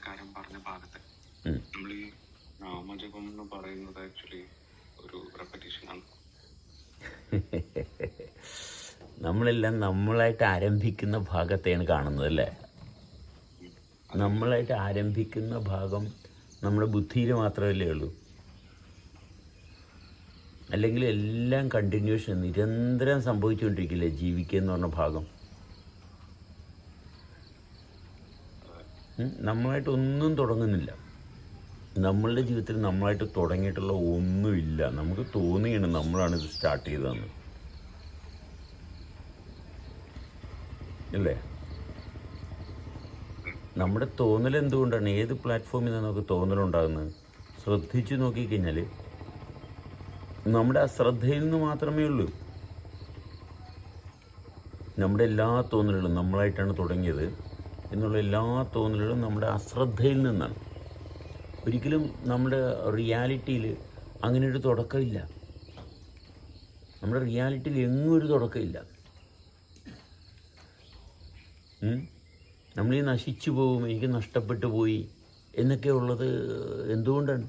കാര്യം പറഞ്ഞ ഭാഗത്ത് നമ്മൾ ഈ നാമജപം എന്ന് പറയുന്നത് ആക്ച്വലി ഒരു റെപ്പറ്റീഷൻ ആണ്. നമ്മളെല്ലാം നമ്മളായിട്ട് ആരംഭിക്കുന്ന ഭാഗത്തെയാണ് കാണുന്നത് അല്ലേ? നമ്മളായിട്ട് ആരംഭിക്കുന്ന ഭാഗം നമ്മുടെ ബുദ്ധിയിൽ മാത്രമല്ലേ ഉള്ളൂ. അല്ലെങ്കിൽ എല്ലാം കണ്ടിന്യൂഷൻ നിരന്തരം സംഭവിച്ചുകൊണ്ടിരിക്കില്ലേ ജീവിക്കുക എന്ന് പറഞ്ഞ ഭാഗം. നമ്മളായിട്ട് ഒന്നും തുടങ്ങുന്നില്ല. നമ്മളുടെ ജീവിതത്തിൽ നമ്മളായിട്ട് തുടങ്ങിയിട്ടുള്ള ഒന്നുമില്ല. നമുക്ക് തോന്നിയാണ് നമ്മളാണ് ഇത് സ്റ്റാർട്ട് ചെയ്തതെന്ന് അല്ലേ? നമ്മുടെ തോന്നൽ എന്തുകൊണ്ടാണ്, ഏത് പ്ലാറ്റ്ഫോമിൽ നിന്നാണ് നമുക്ക് തോന്നലുണ്ടാകുന്നത്? ശ്രദ്ധിച്ചു നോക്കിക്കഴിഞ്ഞാൽ നമ്മുടെ അശ്രദ്ധയിൽ നിന്ന് മാത്രമേ ഉള്ളൂ. നമ്മുടെ എല്ലാ തോന്നലുകളും നമ്മളായിട്ടാണ് തുടങ്ങിയത് എന്നുള്ള എല്ലാ തോന്നലുകളും നമ്മുടെ അശ്രദ്ധയിൽ നിന്നാണ്. ഒരിക്കലും നമ്മുടെ റിയാലിറ്റിയിൽ അങ്ങനെ ഒരു തുടക്കമില്ല. നമ്മുടെ റിയാലിറ്റിയിൽ എങ്ങും ഒരു തുടക്കമില്ല. നമ്മളീ നശിച്ചു പോകും, എനിക്ക് നഷ്ടപ്പെട്ടു പോയി എന്നൊക്കെ ഉള്ളത് എന്തുകൊണ്ടാണ്?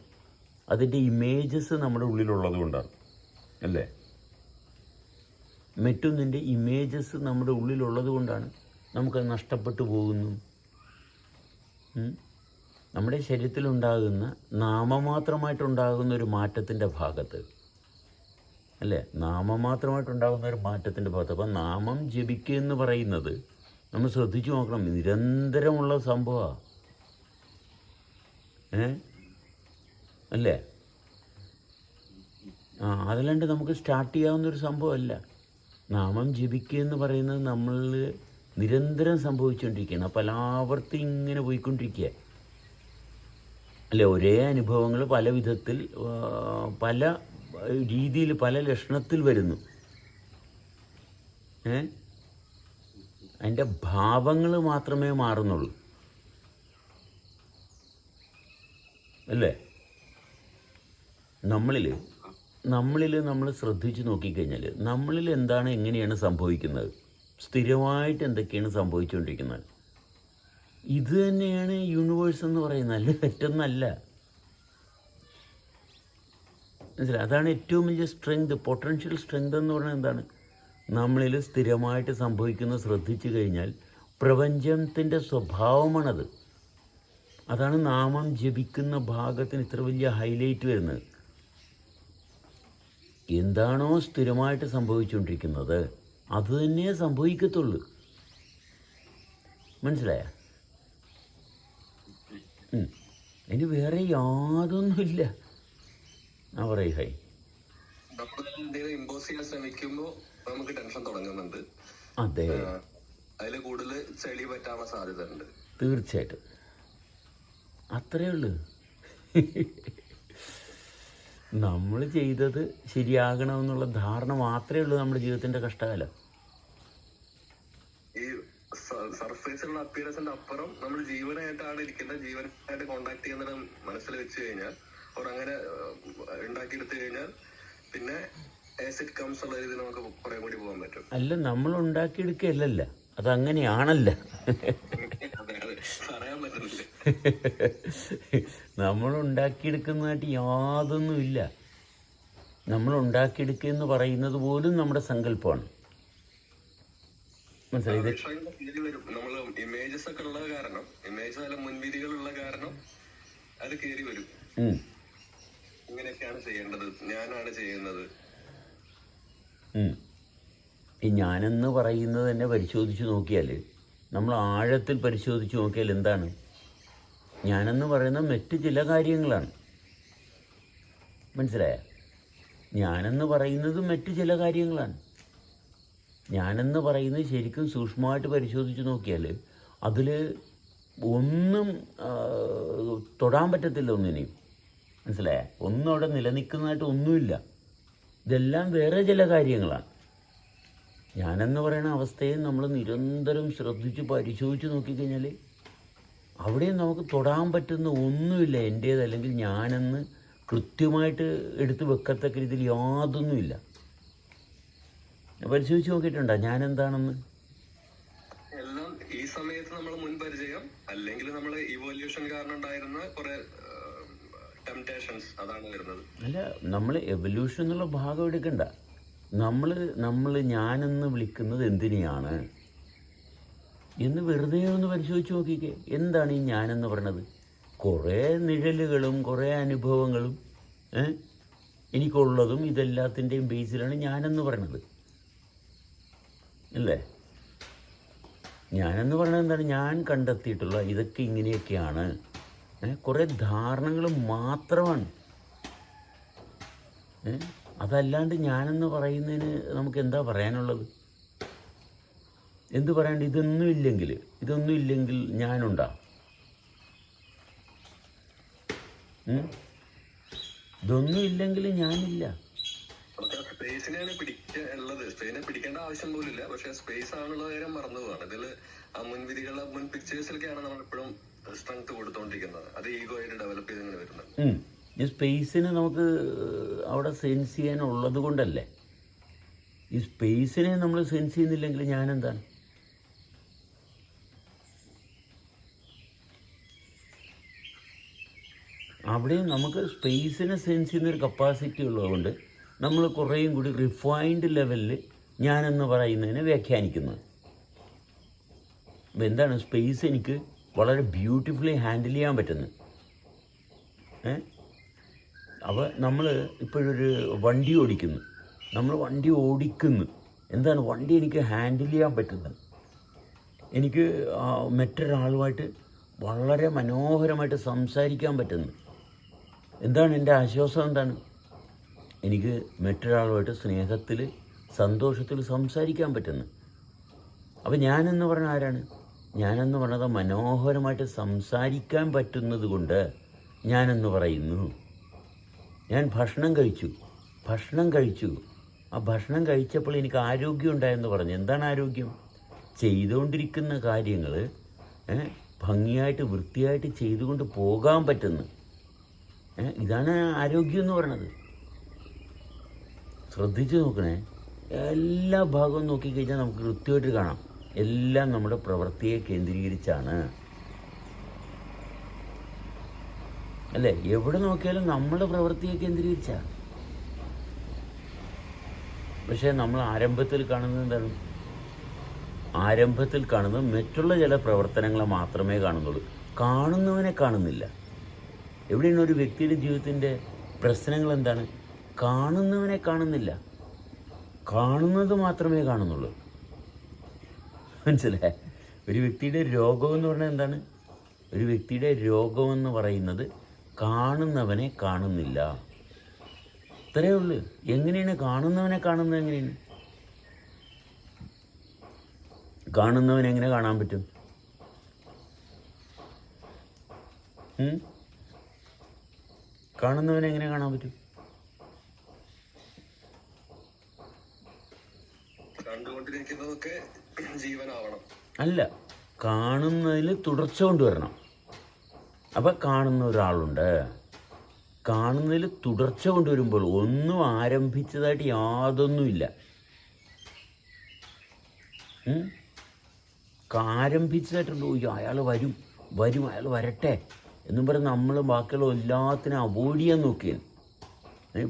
അതിൻ്റെ ഇമേജസ് നമ്മുടെ ഉള്ളിലുള്ളത് കൊണ്ടാണ് അല്ലേ? മറ്റൊന്നിൻ്റെ ഇമേജസ് നമ്മുടെ ഉള്ളിലുള്ളത് കൊണ്ടാണ് നമുക്കത് നഷ്ടപ്പെട്ടു പോകുന്നു. നമ്മുടെ ശരീരത്തിലുണ്ടാകുന്ന നാമമാത്രമായിട്ടുണ്ടാകുന്ന ഒരു മാറ്റത്തിൻ്റെ ഭാഗത്ത് അല്ലേ? നാമമാത്രമായിട്ടുണ്ടാകുന്ന ഒരു മാറ്റത്തിൻ്റെ ഭാഗത്ത്. അപ്പം നാമം ജപിക്കുക എന്ന് പറയുന്നത് നമ്മൾ ശ്രദ്ധിച്ചു നോക്കണം, നിരന്തരമുള്ള സംഭവമാണ് അല്ലേ? അതല്ലാണ്ട് നമുക്ക് സ്റ്റാർട്ട് ചെയ്യാവുന്നൊരു സംഭവമല്ല. നാമം ജപിക്കുക എന്ന് പറയുന്നത് നമ്മൾ നിരന്തരം സംഭവിച്ചുകൊണ്ടിരിക്കുകയാണ്. പല ആവർത്തി ഇങ്ങനെ പോയിക്കൊണ്ടിരിക്കുക അല്ലേ? ഒരേ അനുഭവങ്ങൾ പല വിധത്തിൽ, പല രീതിയിൽ, പല ലക്ഷണത്തിൽ വരുന്നു. അതിൻ്റെ ഭാവങ്ങൾ മാത്രമേ മാറുന്നുള്ളൂ അല്ലേ? നമ്മളിൽ നമ്മൾ ശ്രദ്ധിച്ച് നോക്കിക്കഴിഞ്ഞാൽ നമ്മളിൽ എന്താണ്, എങ്ങനെയാണ് സംഭവിക്കുന്നത്, സ്ഥിരമായിട്ട് എന്തൊക്കെയാണ് സംഭവിച്ചുകൊണ്ടിരിക്കുന്നത്, ഇത് തന്നെയാണ് യൂണിവേഴ്സ് എന്ന് പറയുന്നത്. അല്ല, തെറ്റൊന്നല്ല. മനസ്സിലായി? അതാണ് ഏറ്റവും വലിയ സ്ട്രെങ്ത്, പൊട്ടൻഷ്യൽ സ്ട്രെങ്ത് എന്ന് പറയുന്നത്. എന്താണ്? നമ്മളിൽ സ്ഥിരമായിട്ട് സംഭവിക്കുന്നത് ശ്രദ്ധിച്ചു കഴിഞ്ഞാൽ പ്രപഞ്ചത്തിൻ്റെ സ്വഭാവമാണത്. അതാണ് നാമം ജപിക്കുന്ന ഭാഗത്തിന് ഇത്ര വലിയ ഹൈലൈറ്റ് വരുന്നത്. എന്താണോ സ്ഥിരമായിട്ട് സംഭവിച്ചുകൊണ്ടിരിക്കുന്നത് അത് തന്നെ സംഭവിക്കത്തുള്ളൂ. മനസ്സിലായ? ഇനി വേറെ യാതൊന്നുമില്ല. പറയ് ഹൈ. ഇമ്പോസ് ചെയ്യാൻ ശ്രമിക്കുമ്പോൾ നമുക്ക് ടെൻഷൻ തുടങ്ങുന്നുണ്ട്. അതെ, അതിൽ കൂടുതൽ ചെളി പറ്റാനുള്ള സാധ്യത ഉണ്ട്. തീർച്ചയായിട്ടും അത്രയേ ഉള്ളൂ. നമ്മൾ ചെയ്തത് ശരിയാകണമെന്നുള്ള ധാരണ മാത്രമേ ഉള്ളൂ നമ്മുടെ ജീവിതത്തിൻ്റെ കഷ്ടകാലം. ഈ സർഫേസിലുള്ള അപ്പിയറൻസിന്റെ അപ്പുറം നമ്മൾ ജീവനായിട്ടാണ് ഇരിക്കുന്നത്, ജീവനായിട്ട് കോണ്ടാക്ട് ചെയ്യുന്നത് മനസ്സിൽ വെച്ച് കഴിഞ്ഞാൽ, അവർ അങ്ങനെ ഉണ്ടാക്കിയെടുത്തു കഴിഞ്ഞാൽ പിന്നെ ആസ് ഇറ്റ് കംസ് ഉള്ള രീതിയിൽ നമുക്ക് കുറെ കൂടി പോകാൻ പറ്റും. അല്ല, നമ്മൾ ഉണ്ടാക്കിയെടുക്കുകയല്ലല്ല, അതങ്ങനെയാണല്ല. പറയാൻ പറ്റുന്നില്ല. നമ്മൾ ഉണ്ടാക്കിയെടുക്കുന്നതായിട്ട് യാതൊന്നുമില്ല. നമ്മൾ ഉണ്ടാക്കിയെടുക്കുക എന്ന് പറയുന്നത് പോലും നമ്മുടെ സങ്കല്പമാണ്. മനസ്സിലായി? നമ്മൾ ഇമേജസ് ഒക്കെ ഉള്ളത് കാരണം, ഇമേജ് നല്ല മുൻവിധികളുള്ള കാരണം അത് കയറി വരും. ഇങ്ങനെയൊക്കെയാണ് ചെയ്യേണ്ടത്, ഞാനാണ് ചെയ്യുന്നത്. ഈ ഞാനെന്ന് പറയുന്നത് തന്നെ പരിശോധിച്ച് നോക്കിയാൽ, നമ്മൾ ആഴത്തിൽ പരിശോധിച്ച് നോക്കിയാൽ എന്താണ്? ഞാനെന്ന് പറയുന്ന മറ്റ് ചില കാര്യങ്ങളാണ്. മനസ്സിലായ? ഞാനെന്ന് പറയുന്നത് മറ്റ് ചില കാര്യങ്ങളാണ്. ഞാനെന്ന് പറയുന്നത് ശരിക്കും സൂക്ഷ്മമായിട്ട് പരിശോധിച്ച് നോക്കിയാൽ അതിൽ ഒന്നും തൊടാൻ പറ്റത്തില്ല ഒന്നിനെയും. മനസ്സിലായ? ഒന്നും അവിടെ നിലനിൽക്കുന്നതായിട്ട് ഒന്നുമില്ല. ഇതെല്ലാം വേറെ ചില കാര്യങ്ങളാണ്. ഞാനെന്ന് പറയുന്ന അവസ്ഥയെ നമ്മൾ നിരന്തരം ശ്രദ്ധിച്ച് പരിശോധിച്ച് നോക്കിക്കഴിഞ്ഞാൽ അവിടെയും നമുക്ക് തൊടാൻ പറ്റുന്ന ഒന്നുമില്ല. എൻ്റേത് അല്ലെങ്കിൽ ഞാനെന്ന് കൃത്യമായിട്ട് എടുത്ത് വെക്കത്തക്ക രീതിയിൽ യാതൊന്നുമില്ല. പരിശോധിച്ച് നോക്കിയിട്ടുണ്ടോ ഞാനെന്താണെന്ന്? എല്ലാം ഈ സമയത്ത് നമ്മൾ മുൻപരിചയം, അല്ലെങ്കിൽ നമ്മൾ ഇവോല്യൂഷൻ കാരണം ഉണ്ടായിരുന്ന കുറെ ടെംപ്ടേഷൻസ്, അതാണ് വരുന്നത്. അല്ല, നമ്മൾ എവല്യൂഷൻ എന്നുള്ള ഭാഗം എടുക്കണ്ട. നമ്മൾ ഞാനെന്ന് വിളിക്കുന്നത് എന്തിനെയാണ് എന്ന് വെറുതെ ഒന്ന് പരിശോധിച്ച് നോക്കിക്കേ. എന്താണ് ഈ ഞാനെന്ന് പറയണത്? കുറേ നിഴലുകളും കുറേ അനുഭവങ്ങളും എനിക്കുള്ളതും ഇതെല്ലാത്തിൻ്റെയും ബേസിലാണ് ഞാനെന്ന് പറയണത്, അല്ലേ? ഞാനെന്ന് പറയുന്നത് എന്താണ്? ഞാൻ കണ്ടെത്തിയിട്ടുള്ള ഇതൊക്കെ ഇങ്ങനെയൊക്കെയാണ്, കുറേ ധാരണകൾ മാത്രമാണ്. അതല്ലാണ്ട് ഞാനെന്ന് പറയുന്നതിന് നമുക്ക് എന്താ പറയാനുള്ളത്? എന്ത് പറയാണ്ട്? ഇതൊന്നും ഇല്ലെങ്കിൽ ഞാനുണ്ടാ? ഇതൊന്നും ഇല്ലെങ്കിൽ ഞാനില്ല. സ്പേസിനെയാണ് പിടിക്കാനുള്ളത്. സ്പേസിനെ പിടിക്കേണ്ട ആവശ്യം പോലും ഇല്ല. പക്ഷെ സ്പേസ് ആണുള്ള കാര്യം മറന്നു പോവാണ്. ഇതിൽ ആ മുൻവിധികളുടെ മുൻ പിക്ചേഴ്സിലൊക്കെയാണ് നമ്മൾ എപ്പോഴും സ്ട്രെങ്ത് കൊടുത്തോണ്ടിരിക്കുന്നത്. അത് ഈഗോ ആയിട്ട് ഡെവലപ്പ് ചെയ്ത് ഇങ്ങനെ വരുന്നത്. ഈ സ്പേസിനെ നമുക്ക് അവിടെ സെൻസ് ചെയ്യാനുള്ളത് കൊണ്ടല്ലേ. ഈ സ്പേസിനെ നമ്മൾ സെൻസ് ചെയ്യുന്നില്ലെങ്കിൽ ഞാനെന്താണ്? അവിടെയും നമുക്ക് സ്പേസിനെ സെൻസ് ചെയ്യുന്നൊരു കപ്പാസിറ്റി ഉള്ളതുകൊണ്ട് നമ്മൾ കുറേയും കൂടി റിഫൈൻഡ് ലെവലിൽ ഞാനെന്ന് പറയുന്നതിനെ വ്യാഖ്യാനിക്കുന്നത്. അപ്പോൾ എന്താണ്? സ്പേസ് എനിക്ക് വളരെ ബ്യൂട്ടിഫുള്ളി ഹാൻഡിൽ ചെയ്യാൻ പറ്റുന്നു. അപ്പോൾ നമ്മൾ ഇപ്പോഴൊരു വണ്ടി ഓടിക്കുന്നു. എന്താണ്? വണ്ടി എനിക്ക് ഹാൻഡിൽ ചെയ്യാൻ പറ്റുന്നത്. എനിക്ക് മറ്റൊരാളുമായിട്ട് വളരെ മനോഹരമായിട്ട് സംസാരിക്കാൻ പറ്റുന്നു. എന്താണ് എൻ്റെ ആശ്വാസം? എന്താണ്? എനിക്ക് മറ്റൊരാളുമായിട്ട് സ്നേഹത്തിൽ സന്തോഷത്തിൽ സംസാരിക്കാൻ പറ്റുന്നു. അപ്പോൾ ഞാനെന്ന് പറഞ്ഞാൽ ആരാണ്? ഞാനെന്ന് പറഞ്ഞത് മനോഹരമായിട്ട് സംസാരിക്കാൻ പറ്റുന്നത് കൊണ്ട് ഞാനെന്ന് പറയുന്നു. ഞാൻ ഭക്ഷണം കഴിച്ചു. ആ ഭക്ഷണം കഴിച്ചപ്പോൾ എനിക്ക് ആരോഗ്യം ഉണ്ടായെന്ന് പറഞ്ഞു. എന്താണ് ആരോഗ്യം? ചെയ്തുകൊണ്ടിരിക്കുന്ന കാര്യങ്ങൾ ഭംഗിയായിട്ട് വൃത്തിയായിട്ട് ചെയ്തുകൊണ്ട് പോകാൻ പറ്റുന്നു. ഇതാണ് ആരോഗ്യം എന്ന് പറയണത്. ശ്രദ്ധിച്ച് നോക്കണേ. എല്ലാ ഭാഗവും നോക്കിക്കഴിഞ്ഞാൽ നമുക്ക് കൃത്യമായിട്ട് കാണാം. എല്ലാം നമ്മുടെ പ്രവൃത്തിയെ കേന്ദ്രീകരിച്ചാണ്, അല്ലേ? എവിടെ നോക്കിയാലും നമ്മുടെ പ്രവൃത്തിയെ കേന്ദ്രീകരിച്ചാണ്. പക്ഷേ നമ്മൾ ആരംഭത്തിൽ കാണുന്നത് എന്താണ്? ആരംഭത്തിൽ കാണുന്നത് മറ്റുള്ള ചില പ്രവർത്തനങ്ങളെ മാത്രമേ കാണുന്നുള്ളൂ. കാണുന്നവനെ കാണുന്നില്ല. എവിടെയാണ് ഒരു വ്യക്തിയുടെ ജീവിതത്തിൻ്റെ പ്രശ്നങ്ങൾ? എന്താണ്? കാണുന്നവനെ കാണുന്നില്ല, കാണുന്നത് മാത്രമേ കാണുന്നുള്ളൂ. മനസ്സിലായേ? ഒരു വ്യക്തിയുടെ രോഗമെന്ന് പറഞ്ഞാൽ എന്താണ്? ഒരു വ്യക്തിയുടെ രോഗമെന്ന് പറയുന്നത് കാണുന്നവനെ കാണുന്നില്ല, ഇത്രയേ ഉള്ളൂ. എങ്ങനെയാണ് കാണുന്നവനെ കാണുന്നത്? എങ്ങനെയാണ് കാണുന്നവനെങ്ങനെ കാണാൻ പറ്റും? കാണുന്നവനെങ്ങനെ കാണാൻ പറ്റും? കണ്ടുകൊണ്ടിരിക്കുന്നതൊക്കെ ജീവനാവണം. അല്ല, കാണുന്നതിൽ തുടർച്ച കൊണ്ടുവരണം. അപ്പം കാണുന്ന ഒരാളുണ്ട്. കാണുന്നതിൽ തുടർച്ച കൊണ്ടുവരുമ്പോൾ ഒന്നും ആരംഭിച്ചതായിട്ട് യാതൊന്നുമില്ല. ആരംഭിച്ചതായിട്ടുണ്ടോ? അയാൾ വരും, അയാൾ വരട്ടെ എന്നും പറഞ്ഞ് നമ്മൾ ബാക്കിയുള്ള എല്ലാത്തിനും അവോയ്ഡ് ചെയ്യാൻ നോക്കിയാൽ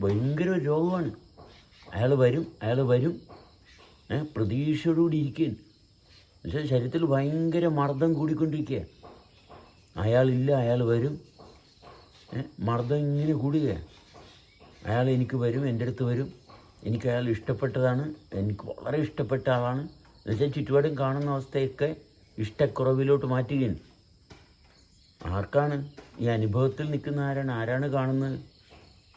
ഭയങ്കര രോഗമാണ്. അയാൾ വരും പ്രതീക്ഷയോടുകൂടി ഇരിക്കുകയാണ്. പക്ഷേ ശരീരത്തിൽ ഭയങ്കര മർദ്ദം കൂടിക്കൊണ്ടിരിക്കുക. അയാളില്ല, അയാൾ വരും, മർദ്ദം ഇങ്ങനെ കൂടുക. അയാൾ എനിക്ക് വരും, എൻ്റെ അടുത്ത് വരും, എനിക്ക് അയാൾ ഇഷ്ടപ്പെട്ടതാണ്, എനിക്ക് വളരെ ഇഷ്ടപ്പെട്ട ആളാണ് എന്നുവെച്ചാൽ ചുറ്റുപാടും കാണുന്ന അവസ്ഥയൊക്കെ ഇഷ്ടക്കുറവിലോട്ട് മാറ്റുകയാണ്. ആർക്കാണ് ഈ അനുഭവത്തിൽ നിൽക്കുന്ന? ആരാണ് കാണുന്നത്?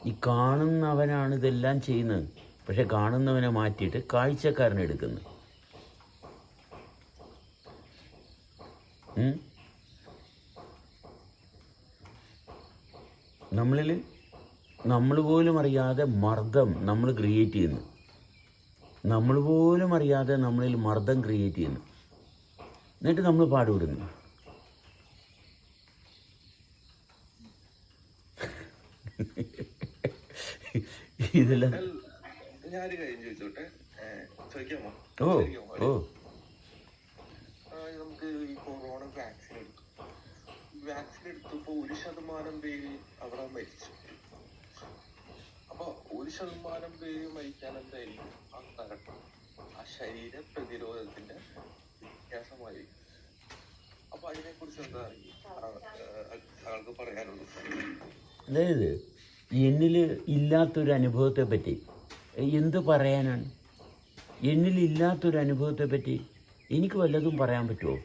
ഈ കാണുന്നവനാണ് ഇതെല്ലാം ചെയ്യുന്നത്. പക്ഷെ കാണുന്നവനെ മാറ്റിയിട്ട് കാഴ്ചക്കാരനെ എടുക്കുന്നു. നമ്മൾ പോലും അറിയാതെ മർദ്ദം നമ്മൾ ക്രിയേറ്റ് ചെയ്യുന്നു. നമ്മൾ പോലും അറിയാതെ നമ്മളിൽ മർദ്ദം ക്രിയേറ്റ് ചെയ്യുന്നു. എന്നിട്ട് നമ്മൾ പാടുവിടുന്നു. ഇതെല്ലാം ഞാനൊരു കാര്യം ചോദിച്ചോട്ടെ? ചോദിക്കാമോ? ഓ നമുക്ക് ഈ വാക്സിൻ എടുത്തപ്പോ 1% പേര് അവിടെ മരിച്ചു. അപ്പൊ 1% പേര് മരിക്കാൻ എന്തായിരിക്കും? ആ കാരണം ആ ശരീര പ്രതിരോധത്തിന്റെ വ്യത്യാസമായിരിക്കും. അപ്പൊ അതിനെ കുറിച്ച് എന്താ ആൾക്ക് പറയാനുള്ളത്? അതായത് എന്നിൽ ഇല്ലാത്തൊരു അനുഭവത്തെ പറ്റി എന്ത് പറയാനാണ്? എന്നിലില്ലാത്തൊരു അനുഭവത്തെ പറ്റി എനിക്ക് വല്ലതും പറയാൻ പറ്റുമോ?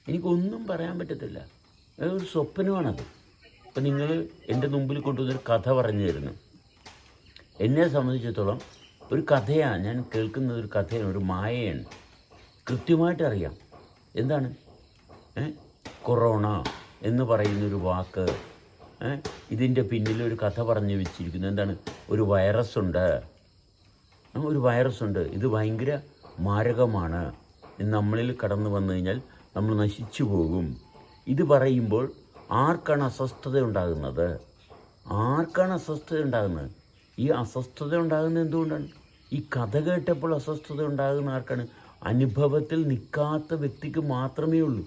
എനിക്കൊന്നും പറയാൻ പറ്റത്തില്ല. ഒരു സ്വപ്നമാണത്. അപ്പം നിങ്ങൾ എൻ്റെ മുമ്പിൽ കൊണ്ടുവന്നൊരു കഥ പറഞ്ഞു തരുന്നു. എന്നെ സംബന്ധിച്ചിടത്തോളം ഒരു കഥയാണ് ഞാൻ കേൾക്കുന്നത്, ഒരു കഥയാണ്, ഒരു മായയാണ്. കൃത്യമായിട്ടറിയാം എന്താണ് കൊറോണ എന്ന് പറയുന്നൊരു വാക്ക്, ഇതിൻ്റെ പിന്നിലൊരു കഥ പറഞ്ഞു വെച്ചിരിക്കുന്നു. എന്താണ്? ഒരു വൈറസുണ്ട്, ഇത് ഭയങ്കര മാരകമാണ്, നമ്മളിൽ കടന്നു വന്നു കഴിഞ്ഞാൽ നമ്മൾ നശിച്ചു പോകും. ഇത് പറയുമ്പോൾ ആർക്കാണ് അസ്വസ്ഥത ഉണ്ടാകുന്നത്? ഈ അസ്വസ്ഥത ഉണ്ടാകുന്നത് എന്തുകൊണ്ടാണ്? ഈ കഥ കേട്ടപ്പോൾ അസ്വസ്ഥത ഉണ്ടാകുന്ന ആർക്കാണ്? അനുഭവത്തിൽ നിൽക്കാത്ത വ്യക്തിക്ക് മാത്രമേ ഉള്ളൂ.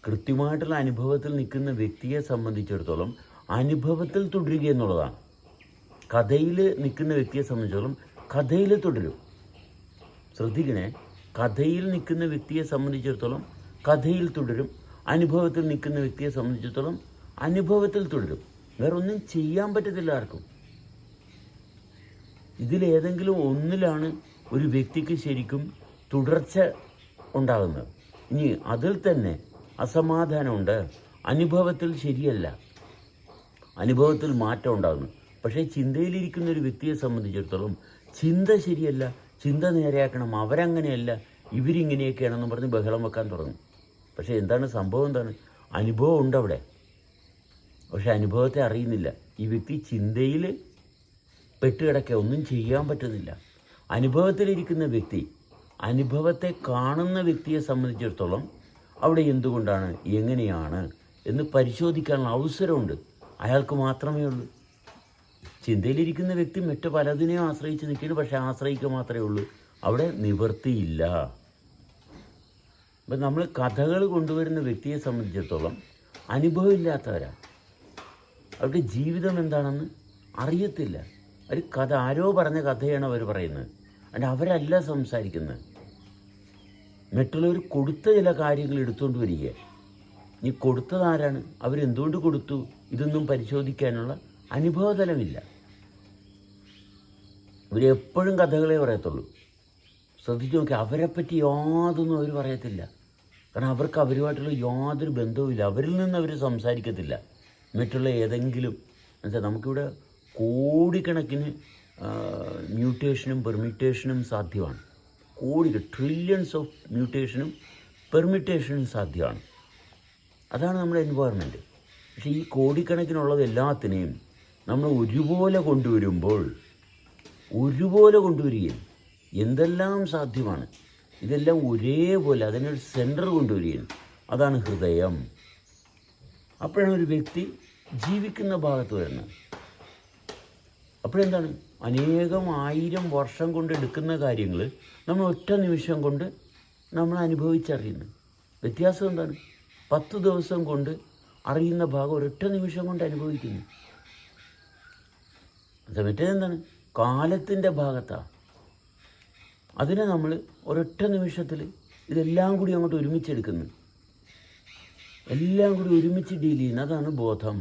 കൃത്യമായിട്ടുള്ള അനുഭവത്തിൽ നിൽക്കുന്ന വ്യക്തിയെ സംബന്ധിച്ചിടത്തോളം അനുഭവത്തിൽ തുടരുക എന്നുള്ളതാണ്. കഥയിൽ നിൽക്കുന്ന വ്യക്തിയെ സംബന്ധിച്ചിടത്തോളം കഥയിൽ തുടരും. ശ്രദ്ധിക്കണേ, കഥയിൽ നിൽക്കുന്ന വ്യക്തിയെ സംബന്ധിച്ചിടത്തോളം കഥയിൽ തുടരും, അനുഭവത്തിൽ നിൽക്കുന്ന വ്യക്തിയെ സംബന്ധിച്ചിടത്തോളം അനുഭവത്തിൽ തുടരും. വേറെ ഒന്നും ചെയ്യാൻ പറ്റത്തില്ല ആർക്കും. ഇതിലേതെങ്കിലും ഒന്നിലാണ് ഒരു വ്യക്തിക്ക് ശരിക്കും തുടർച്ച ഉണ്ടാകുന്നത്. ഇനി അതിൽ തന്നെ അസമാധാനമുണ്ട്, അനുഭവത്തിൽ ശരിയല്ല, അനുഭവത്തിൽ മാറ്റം ഉണ്ടാകുന്നു. പക്ഷേ ചിന്തയിലിരിക്കുന്ന ഒരു വ്യക്തിയെ സംബന്ധിച്ചിടത്തോളം ചിന്ത ശരിയല്ല, ചിന്ത നേരെയാക്കണം, അവരങ്ങനെയല്ല, ഇവരിങ്ങനെയൊക്കെയാണെന്ന് പറഞ്ഞ് ബഹളം വെക്കാൻ തുടങ്ങും. പക്ഷേ എന്താണ് സംഭവം? എന്താണ്? അനുഭവം ഉണ്ട് അവിടെ, പക്ഷെ അനുഭവത്തെ അറിയുന്നില്ല. ഈ വ്യക്തി ചിന്തയിൽ പെട്ടുകിടക്കുക, ഒന്നും ചെയ്യാൻ പറ്റുന്നില്ല. അനുഭവത്തിലിരിക്കുന്ന വ്യക്തി, അനുഭവത്തെ കാണുന്ന വ്യക്തിയെ സംബന്ധിച്ചിടത്തോളം അവിടെ എന്തുകൊണ്ടാണ്, എങ്ങനെയാണ് എന്ന് പരിശോധിക്കാനുള്ള അവസരമുണ്ട്, അയാൾക്ക് മാത്രമേ ഉള്ളൂ. ചിന്തയിലിരിക്കുന്ന വ്യക്തി മറ്റു പലതിനെയും ആശ്രയിച്ച് നിൽക്കുന്നു, പക്ഷേ ആശ്രയിക്കുക മാത്രമേ ഉള്ളൂ, അവിടെ നിവൃത്തിയില്ല. അപ്പം നമ്മൾ കഥകൾ കൊണ്ടുവരുന്ന വ്യക്തിയെ സംബന്ധിച്ചിടത്തോളം അനുഭവമില്ലാത്തവരാണ്. അവരുടെ ജീവിതം എന്താണെന്ന് അറിയത്തില്ല. ഒരു കഥ, ആരോ പറഞ്ഞ കഥയാണ് അവർ പറയുന്നത്, അതുകൊണ്ട് അവരല്ല സംസാരിക്കുന്നത്. മറ്റുള്ളവർ കൊടുത്ത ചില കാര്യങ്ങൾ എടുത്തുകൊണ്ട് വരിക. ഈ കൊടുത്തതാരാണ്, അവരെന്തുകൊണ്ട് കൊടുത്തു, ഇതൊന്നും പരിശോധിക്കാനുള്ള അനുഭവതലമില്ല. ഇവരെപ്പോഴും കഥകളെ പറയത്തുള്ളൂ. ശ്രദ്ധിച്ചു നോക്കി, അവരെപ്പറ്റി യാതൊന്നും അവർ പറയത്തില്ല. കാരണം അവർക്ക് അവരുമായിട്ടുള്ള യാതൊരു ബന്ധവുമില്ല. അവരിൽ നിന്ന് അവർ സംസാരിക്കത്തില്ല. മറ്റുള്ള ഏതെങ്കിലും എന്നുവെച്ചാൽ നമുക്കിവിടെ കോടിക്കണക്കിന് മ്യൂട്ടേഷനും പെർമിറ്റേഷനും സാധ്യമാണ്. ട്രില്യൺസ് ഓഫ് മ്യൂട്ടേഷനും പെർമിറ്റേഷനും സാധ്യമാണ്. അതാണ് നമ്മുടെ എൻവയോൺമെൻറ്റ്. പക്ഷേ ഈ കോടിക്കണക്കിനുള്ളത് എല്ലാത്തിനെയും നമ്മൾ ഒരുപോലെ കൊണ്ടുവരികയും എന്തെല്ലാം സാധ്യമാണ് ഇതെല്ലാം ഒരേപോലെ അതിനൊരു സെൻറ്റർ കൊണ്ടുവരികയും, അതാണ് ഹൃദയം. അപ്പോഴാണ് ഒരു വ്യക്തി ജീവിക്കുന്ന ഭാഗത്ത് വരുന്നത്. അപ്പോഴെന്താണ്, അനേകം 1000 വർഷം കൊണ്ട് എടുക്കുന്ന കാര്യങ്ങൾ നമ്മൾ ഒറ്റ നിമിഷം കൊണ്ട് നമ്മൾ അനുഭവിച്ചറിയുന്നു. വ്യത്യാസം എന്താണ്? 10 ദിവസം കൊണ്ട് അറിയുന്ന ഭാഗം ഒരൊറ്റ നിമിഷം കൊണ്ട് അനുഭവിക്കുന്നു. മറ്റേതെന്താണ്? കാലത്തിൻ്റെ ഭാഗത്താണ്. അതിനെ നമ്മൾ ഒരൊറ്റ നിമിഷത്തിൽ ഇതെല്ലാം കൂടി അങ്ങോട്ട് ഒരുമിച്ചെടുക്കുന്നു, എല്ലാം കൂടി ഒരുമിച്ച് ഡീൽ ചെയ്യുന്നു. അതാണ് ബോധം.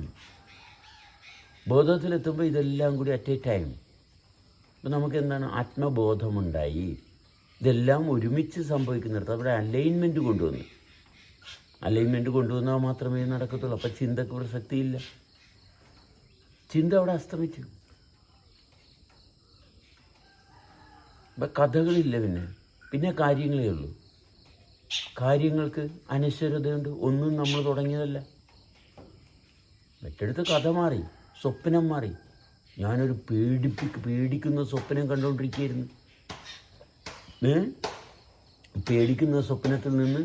ബോധത്തിലെത്തുമ്പോൾ ഇതെല്ലാം കൂടി അറ്റ് എ ടൈം. ഇപ്പം നമുക്ക് എന്താണ്, ആത്മബോധമുണ്ടായി. ഇതെല്ലാം ഒരുമിച്ച് സംഭവിക്കുന്നിടത്ത് അവിടെ അലൈൻമെൻറ്റ് കൊണ്ടുവന്നാൽ മാത്രമേ നടക്കത്തുള്ളൂ. അപ്പം ചിന്തക്ക് പ്രസക്തിയില്ല, ചിന്ത അവിടെ അസ്തമിച്ചു. അപ്പം കഥകളില്ല, പിന്നെ കാര്യങ്ങളേ ഉള്ളൂ. കാര്യങ്ങൾക്ക് അനശ്വരതയുണ്ട്, ഒന്നും നമ്മൾ തുടങ്ങിയതല്ല. മറ്റടുത്ത് കഥ മാറി, സ്വപ്നം മാറി. ഞാനൊരു പേടിക്കുന്ന സ്വപ്നം കണ്ടുകൊണ്ടിരിക്കുകയായിരുന്നു. പേടിക്കുന്ന സ്വപ്നത്തിൽ നിന്ന്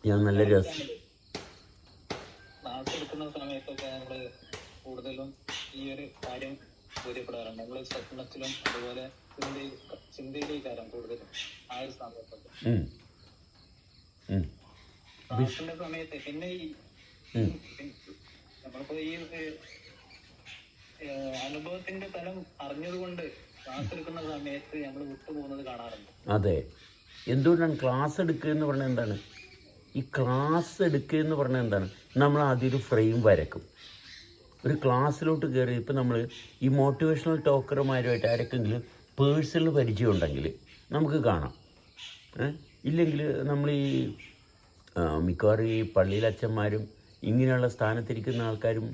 ഞാൻ നല്ല രസം സമയത്തൊക്കെ നമ്മൾ കൂടുതലും ഈ ഒരു കാര്യം ബോധ്യപ്പെടാറുണ്ട്. നമ്മൾ സ്വപ്നത്തിലും അതുപോലെ ചിന്തയിലേക്കാരം കൂടുതലും ആ ഒരു സമയത്തൊക്കെ. ക്ലാസ്സിന്റെ സമയത്ത് പിന്നെ ഈ നമ്മളിപ്പോ ഈ അനുഭവത്തിന്റെ തലം അറിഞ്ഞതുകൊണ്ട് ക്ലാസ് എടുക്കുന്ന സമയത്ത് നമ്മൾ വിട്ടുപോകുന്നത് കാണാറുണ്ട്. അതെ, എന്തുകൊണ്ടാണ് ക്ലാസ് എടുക്കുക എന്ന് പറഞ്ഞാൽ എന്താണ്? ഈ ക്ലാസ് എടുക്കുക എന്ന് പറഞ്ഞാൽ എന്താണ്? നമ്മൾ ആദ്യം ഒരു ഫ്രെയിം വരക്കും. ഒരു ക്ലാസ്സിലോട്ട് കയറി ഇപ്പം നമ്മൾ ഈ മോട്ടിവേഷണൽ ടോക്കർമാരുമായിട്ട് ആരൊക്കെങ്കിലും പേഴ്സണൽ പരിചയം ഉണ്ടെങ്കിൽ നമുക്ക് കാണാം. ഇല്ലെങ്കിൽ നമ്മൾ ഈ മിക്കവാറും ഈ പള്ളിയിലെ അച്ഛന്മാരും ഇങ്ങനെയുള്ള സ്ഥാനത്തിരിക്കുന്ന ആൾക്കാരും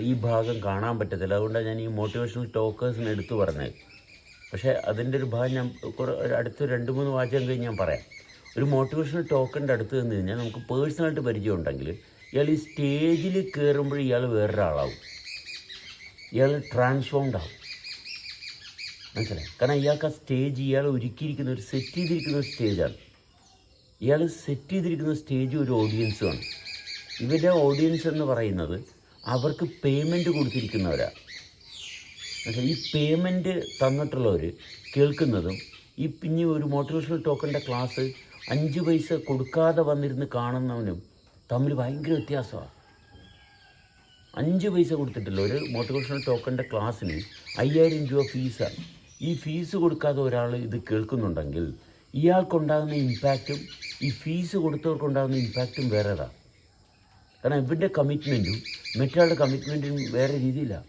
ഈ ഭാഗം കാണാൻ പറ്റത്തില്ല. അതുകൊണ്ടാണ് ഞാൻ ഈ മോട്ടിവേഷണൽ ടോക്കേഴ്സിന് എടുത്തു പറഞ്ഞത്. പക്ഷേ അതിൻ്റെ ഒരു ഭാഗം ഞാൻ അടുത്ത 2-3 വാചകം കഴിഞ്ഞ് ഞാൻ പറയാം. ഒരു മോട്ടിവേഷണൽ ടോക്കറിൻ്റെ അടുത്ത് നിന്ന് കഴിഞ്ഞാൽ നമുക്ക് പേഴ്സണലായിട്ട് പരിചയം ഉണ്ടെങ്കിൽ ഇയാൾ ഈ സ്റ്റേജിൽ കയറുമ്പോൾ ഇയാൾ വേറൊരാളാവും, ഇയാൾ ട്രാൻസ്ഫോംഡ് ആവും. മനസ്സിലായി? കാരണം ഇയാൾക്ക് ആ സ്റ്റേജ് ഇയാൾ ഒരുക്കിയിരിക്കുന്ന ഒരു സെറ്റ് ചെയ്തിരിക്കുന്ന ഒരു സ്റ്റേജാണ്. ഇയാൾ സെറ്റ് ചെയ്തിരിക്കുന്ന സ്റ്റേജ് ഒരു ഓഡിയൻസുമാണ്. ഇവരുടെ ഓഡിയൻസ് എന്ന് പറയുന്നത് അവർക്ക് പേയ്മെൻറ്റ് കൊടുത്തിരിക്കുന്നവരാണ്. ഈ പേയ്മെൻറ്റ് തന്നിട്ടുള്ളവർ കേൾക്കുന്നതും ഈ പിന്നെ ഒരു മോട്ടിവേഷണൽ ടോക്കണിൻ്റെ ക്ലാസ് 5 പൈസ കൊടുക്കാതെ വന്നിരുന്ന് കാണുന്നവനും തമ്മിൽ ഭയങ്കര വ്യത്യാസമാണ്. 5 പൈസ കൊടുത്തിട്ടില്ല. ഒരു മോട്ടിവേഷണൽ ടോക്കണിൻ്റെ ക്ലാസ്സിന് 5000 രൂപ ഫീസാണ്. ഈ ഫീസ് കൊടുക്കാതെ ഒരാൾ ഇത് കേൾക്കുന്നുണ്ടെങ്കിൽ ഇയാൾക്കുണ്ടാകുന്ന ഇമ്പാക്റ്റും ഈ ഫീസ് കൊടുത്തവർക്കുണ്ടാകുന്ന ഇമ്പാക്റ്റും വേറെതാണ്. കാരണം ഇവരുടെ കമ്മിറ്റ്മെൻറ്റും മറ്റൊരാളുടെ കമ്മിറ്റ്മെൻറ്റും വേറെ രീതിയിലാണ്.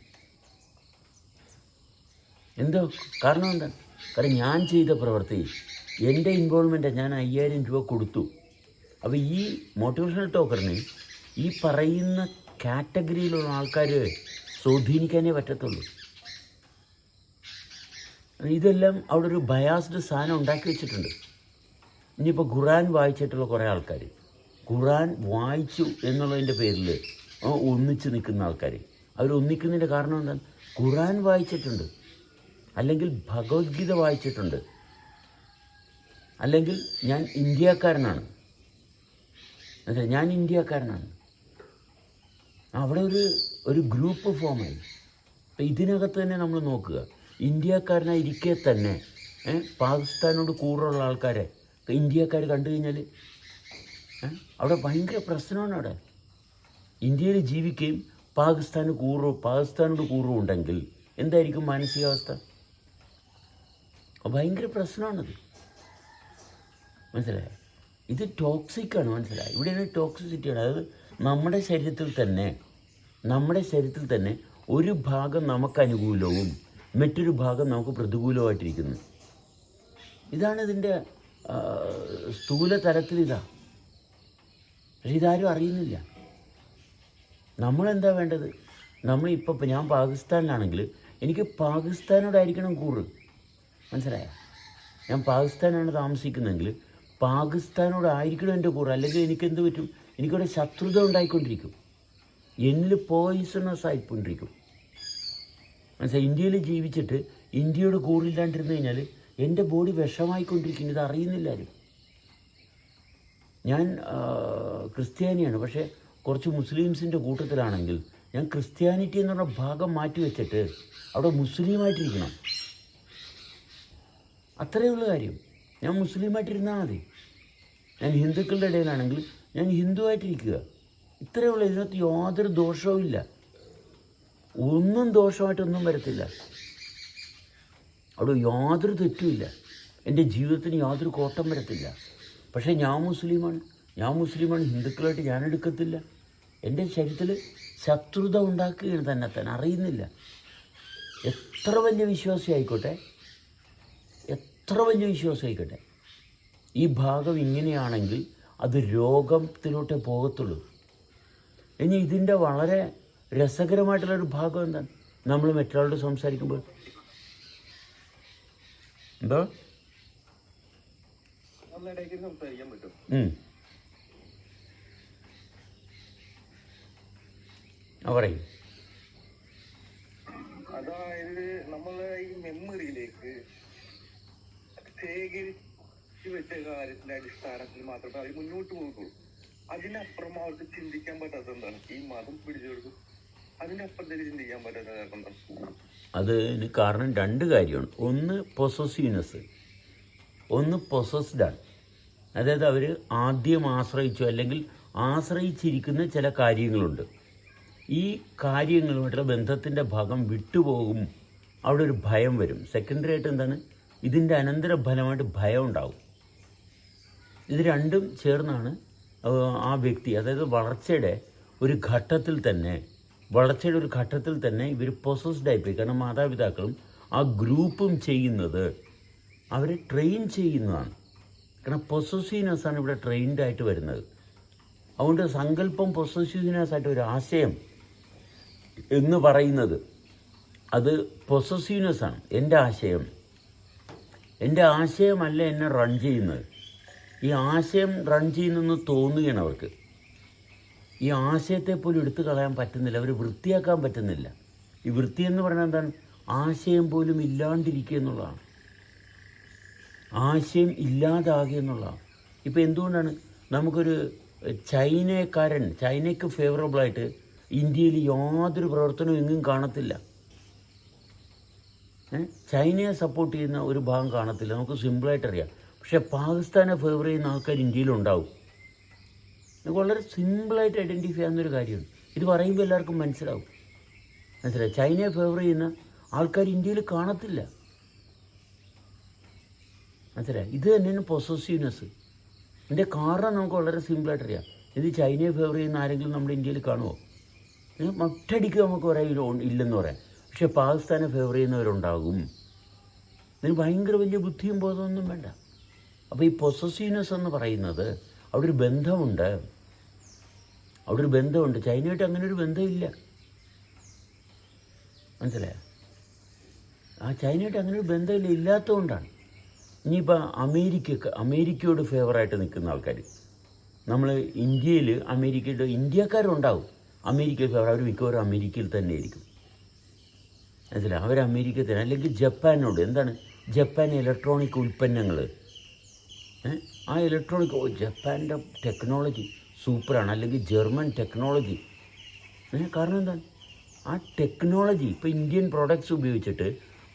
എന്തോ കാരണം എന്താണ്? കാരണം ഞാൻ ചെയ്ത പ്രവൃത്തി, എൻ്റെ ഇൻവോൾവ്മെൻറ്റ്, ഞാൻ 5000 രൂപ കൊടുത്തു. അപ്പോൾ ഈ മോട്ടിവേഷണൽ ടോക്കറിന് ഈ പറയുന്ന കാറ്റഗറിയിലുള്ള ആൾക്കാർ സ്വാധീനിക്കാനേ പറ്റത്തുള്ളൂ. ഇതെല്ലാം അവിടെ ഒരു ബയാസ്ഡ് സാധനം ഉണ്ടാക്കി വെച്ചിട്ടുണ്ട്. ഇനിയിപ്പോൾ ഖുറാൻ വായിച്ചിട്ടുള്ള കുറേ ആൾക്കാർ, ഖുറാൻ വായിച്ചു എന്നുള്ളതിൻ്റെ പേരിൽ ഒന്നിച്ച് നിൽക്കുന്ന ആൾക്കാർ, അവർ ഒന്നിക്കുന്നതിൻ്റെ കാരണം എന്താണ്? ഖുറാൻ വായിച്ചിട്ടുണ്ട്, അല്ലെങ്കിൽ ഭഗവത്ഗീത വായിച്ചിട്ടുണ്ട്, അല്ലെങ്കിൽ ഞാൻ ഇന്ത്യക്കാരനാണ്, അതെ ഞാൻ ഇന്ത്യക്കാരനാണ്. അവിടെ ഒരു ഗ്രൂപ്പ് ഫോമായി. അപ്പം ഇതിനകത്ത് തന്നെ നമ്മൾ നോക്കുക, ഇന്ത്യക്കാരനായിരിക്കെ തന്നെ പാകിസ്ഥാനോട് കൂറുള്ള ആൾക്കാരെ ഇന്ത്യക്കാർ കണ്ടു കഴിഞ്ഞാൽ അവിടെ ഭയങ്കര പ്രശ്നമാണ്. അവിടെ ഇന്ത്യയിൽ ജീവിക്കുകയും പാകിസ്ഥാനോട് കൂറും ഉണ്ടെങ്കിൽ എന്തായിരിക്കും മാനസികാവസ്ഥ? ഭയങ്കര പ്രശ്നമാണത്. മനസ്സിലായോ? ഇത് ടോക്സിക്കാണ്. മനസ്സിലായി? ഇവിടെയാണ് ടോക്സിസിറ്റിയാണ്. അതായത് നമ്മുടെ ശരീരത്തിൽ തന്നെ ഒരു ഭാഗം നമുക്ക് അനുകൂലവും മറ്റൊരു ഭാഗം നമുക്ക് പ്രതികൂലമായിട്ടിരിക്കുന്നു. ഇതാണ് ഇതിൻ്റെ സ്ഥൂല തലത്തിൽ ഇതാണ്. പക്ഷെ ഇതാരും അറിയുന്നില്ല. നമ്മളെന്താ വേണ്ടത്? നമ്മളിപ്പോൾ ഞാൻ പാകിസ്ഥാനിലാണെങ്കിൽ എനിക്ക് പാകിസ്ഥാനോടായിരിക്കണം കൂറ്. മനസ്സിലായോ? ഞാൻ പാകിസ്ഥാനാണ് താമസിക്കുന്നതെങ്കിൽ പാകിസ്ഥാനോടായിരിക്കണം എൻ്റെ കൂറ്. അല്ലെങ്കിൽ എനിക്കെന്ത് പറ്റും? എനിക്കവിടെ ശത്രുത ഉണ്ടായിക്കൊണ്ടിരിക്കും, എന്നിൽ പോയിസണസ് ആയിക്കൊണ്ടിരിക്കും. മനസ്സിലായി? ഇന്ത്യയിൽ ജീവിച്ചിട്ട് ഇന്ത്യയോട് കൂറില്ലാണ്ടിരുന്നു കഴിഞ്ഞാൽ എൻ്റെ ബോഡി വിഷമായിക്കൊണ്ടിരിക്കും. ഇത് അറിയുന്നില്ല ആരും. ഞാൻ ക്രിസ്ത്യാനിയാണ്, പക്ഷേ കുറച്ച് മുസ്ലിംസിൻ്റെ കൂട്ടത്തിലാണെങ്കിൽ ഞാൻ ക്രിസ്ത്യാനിറ്റി എന്നുള്ള ഭാഗം മാറ്റി വെച്ചിട്ട് അവിടെ മുസ്ലിമായിട്ടിരിക്കണം. അത്രയേ ഉള്ളൂ കാര്യം. ഞാൻ മുസ്ലിമായിട്ടിരുന്നാൽ മതി. ഞാൻ ഹിന്ദുക്കളുടെ ഇടയിലാണെങ്കിൽ ഞാൻ ഹിന്ദുവായിട്ടിരിക്കുക. ഇത്രയേ ഉള്ളൂ. ഇതിനകത്ത് യാതൊരു ദോഷവും ഇല്ല. ഒന്നും ദോഷമായിട്ടൊന്നും വരത്തില്ല. അവിടെ യാതൊരു തെറ്റുമില്ല. എൻ്റെ ജീവിതത്തിന് യാതൊരു കോട്ടം വരത്തില്ല. പക്ഷേ ഞാൻ മുസ്ലിമാണ്, ഹിന്ദുക്കളായിട്ട് ഞാൻ എടുക്കത്തില്ല. എൻ്റെ ശരീരത്തിൽ ശത്രുത ഉണ്ടാക്കുകയാണ് തന്നെ അറിയുന്നില്ല. എത്ര വലിയ വിശ്വാസം ആയിക്കോട്ടെ, ഈ ഭാഗം ഇങ്ങനെയാണെങ്കിൽ അത് രോഗത്തിലോട്ടേ പോകത്തുള്ളൂ. ഇനി ഇതിൻ്റെ വളരെ രസകരമായിട്ടുള്ളൊരു ഭാഗം എന്താണ്? നമ്മൾ മറ്റൊരാളോട് സംസാരിക്കുമ്പോൾ എന്തോ സംസാരിക്കാൻ പറ്റും. പറയും. അതായത് നമ്മളെ ഈ മെമ്മറിയിലേക്ക് ശേഖരിച്ചു വെച്ച കാര്യത്തിന്റെ അടിസ്ഥാനത്തിൽ മാത്രമേ അവർ മുന്നോട്ട് പോകുള്ളൂ. അതിനപ്പുറം അവർക്ക് ചിന്തിക്കാൻ പറ്റാത്ത എന്താണ്? ഈ മതം പിടിച്ചെടുക്കും, അതിനപ്പുറത്തേക്ക് ചിന്തിക്കാൻ പറ്റാത്ത കാരണം എന്താണ്? അതിന് കാരണം 2 കാര്യമാണ്. ഒന്ന് പൊസസീവ്നെസ്, ഒന്ന് പൊസസ്ഡാണ്. അതായത് അവർ ആദ്യം ആശ്രയിച്ചു അല്ലെങ്കിൽ ആശ്രയിച്ചിരിക്കുന്ന ചില കാര്യങ്ങളുണ്ട്. ഈ കാര്യങ്ങളുമായിട്ടുള്ള ബന്ധത്തിൻ്റെ ഭാഗം വിട്ടുപോകും, അവിടെ ഒരു ഭയം വരും. സെക്കൻഡറി ആയിട്ട് എന്താണ്, ഇതിൻ്റെ അനന്തരഫലമായിട്ട് ഭയം ഉണ്ടാവും. ഇത് രണ്ടും ചേർന്നാണ് ആ വ്യക്തി, അതായത് വളർച്ചയുടെ ഒരു ഘട്ടത്തിൽ തന്നെ ഇവർ പൊസസ്ഡ് ആയിപ്പോയി. കാരണം മാതാപിതാക്കളും ആ ഗ്രൂപ്പും ചെയ്യുന്നത് അവരെ ട്രെയിൻ ചെയ്യുന്നതാണ്. കാരണം പൊസസീവ്നെസ് ആണ് ഇവിടെ ട്രെയിൻഡ് ആയിട്ട് വരുന്നത്. അതുകൊണ്ട് സങ്കല്പം പൊസസീവ്നെസ് ആയിട്ട് ഒരു ആശയം എന്ന് പറയുന്നത് അത് പൊസസീവ്നെസ് ആണ്. എൻ്റെ ആശയമല്ല എന്നെ റൺ ചെയ്യുന്നത്. ഈ ആശയം റൺ ചെയ്യുന്നെന്ന് തോന്നുകയാണ് അവർക്ക്. ഈ ആശയത്തെ പോലും എടുത്തു കളയാൻ പറ്റുന്നില്ല, അവർ വൃത്തിയാക്കാൻ പറ്റുന്നില്ല. ഈ വൃത്തി എന്ന് പറഞ്ഞാൽ എന്താണ്, ആശയം പോലും ഇല്ലാണ്ടിരിക്കുക എന്നുള്ളതാണ്. ആശയം ഇല്ലാതാകുക എന്നുള്ളതാണ്. ഇപ്പോൾ എന്തുകൊണ്ടാണ് നമുക്കൊരു ചൈനയ്ക്ക് ഫേവറബിളായിട്ട് ഇന്ത്യയിൽ യാതൊരു പ്രവർത്തനവും എങ്ങും കാണത്തില്ല. ചൈനയെ സപ്പോർട്ട് ചെയ്യുന്ന ഒരു ഭാഗം കാണത്തില്ല, നമുക്ക് സിമ്പിളായിട്ടറിയാം. പക്ഷേ പാകിസ്ഥാനെ ഫേവർ ചെയ്യുന്ന ആൾക്കാർ ഇന്ത്യയിലുണ്ടാവും. നമുക്ക് വളരെ സിമ്പിളായിട്ട് ഐഡൻറ്റിഫൈ ചെയ്യാവുന്നൊരു കാര്യമാണ്. ഇത് പറയുമ്പോൾ എല്ലാവർക്കും മനസ്സിലാവും. ചൈനയെ ഫേവർ ചെയ്യുന്ന ആൾക്കാർ ഇന്ത്യയിൽ കാണത്തില്ല. ഇത് തന്നെയാണ് പൊസസീവ്നെസ്. ഇതിൻ്റെ കാരണം നമുക്ക് വളരെ സിമ്പിളായിട്ടറിയാം. ഇത് ചൈനയെ ഫേവർ ചെയ്യുന്ന ആരെങ്കിലും നമ്മുടെ ഇന്ത്യയിൽ കാണുമോ? മറ്റടിക്ക് നമുക്ക് പറയാൻ ഇല്ലെന്ന് പറയാം. പക്ഷേ പാകിസ്ഥാനെ ഫേവർ ചെയ്യുന്നവരുണ്ടാകും. ഇതിന് ഭയങ്കര വലിയ ബുദ്ധിയും ബോധമൊന്നും വേണ്ട. അപ്പോൾ ഈ പൊസസീവ്നെസ് എന്ന് പറയുന്നത് അവിടെ ഒരു ബന്ധമുണ്ട്. ചൈനയായിട്ട് അങ്ങനെ ഒരു ബന്ധമില്ല. മനസ്സിലായോ? ആ ചൈനയായിട്ട് അങ്ങനെ ഒരു ബന്ധമില്ല, ഇല്ലാത്തതുകൊണ്ടാണ്. ഇനിയിപ്പോൾ അമേരിക്കയോട് ഫേവറായിട്ട് നിൽക്കുന്ന ആൾക്കാർ, നമ്മൾ ഇന്ത്യയിൽ ഇന്ത്യക്കാരുണ്ടാവും അമേരിക്ക ഫേവർ, അവർ മിക്കവാറും അമേരിക്കയിൽ തന്നെ ആയിരിക്കും. മനസ്സിലായി? അവർ അമേരിക്ക തന്നെ. അല്ലെങ്കിൽ ജപ്പാനോട്, എന്താണ് ജപ്പാൻ ഇലക്ട്രോണിക് ഉൽപ്പന്നങ്ങൾ, ആ ജപ്പാൻ്റെ ടെക്നോളജി സൂപ്പറാണ്, അല്ലെങ്കിൽ ജർമ്മൻ ടെക്നോളജി. കാരണം എന്താണ്, ആ ടെക്നോളജി ഇപ്പോൾ ഇന്ത്യൻ പ്രോഡക്റ്റ്സ് ഉപയോഗിച്ചിട്ട്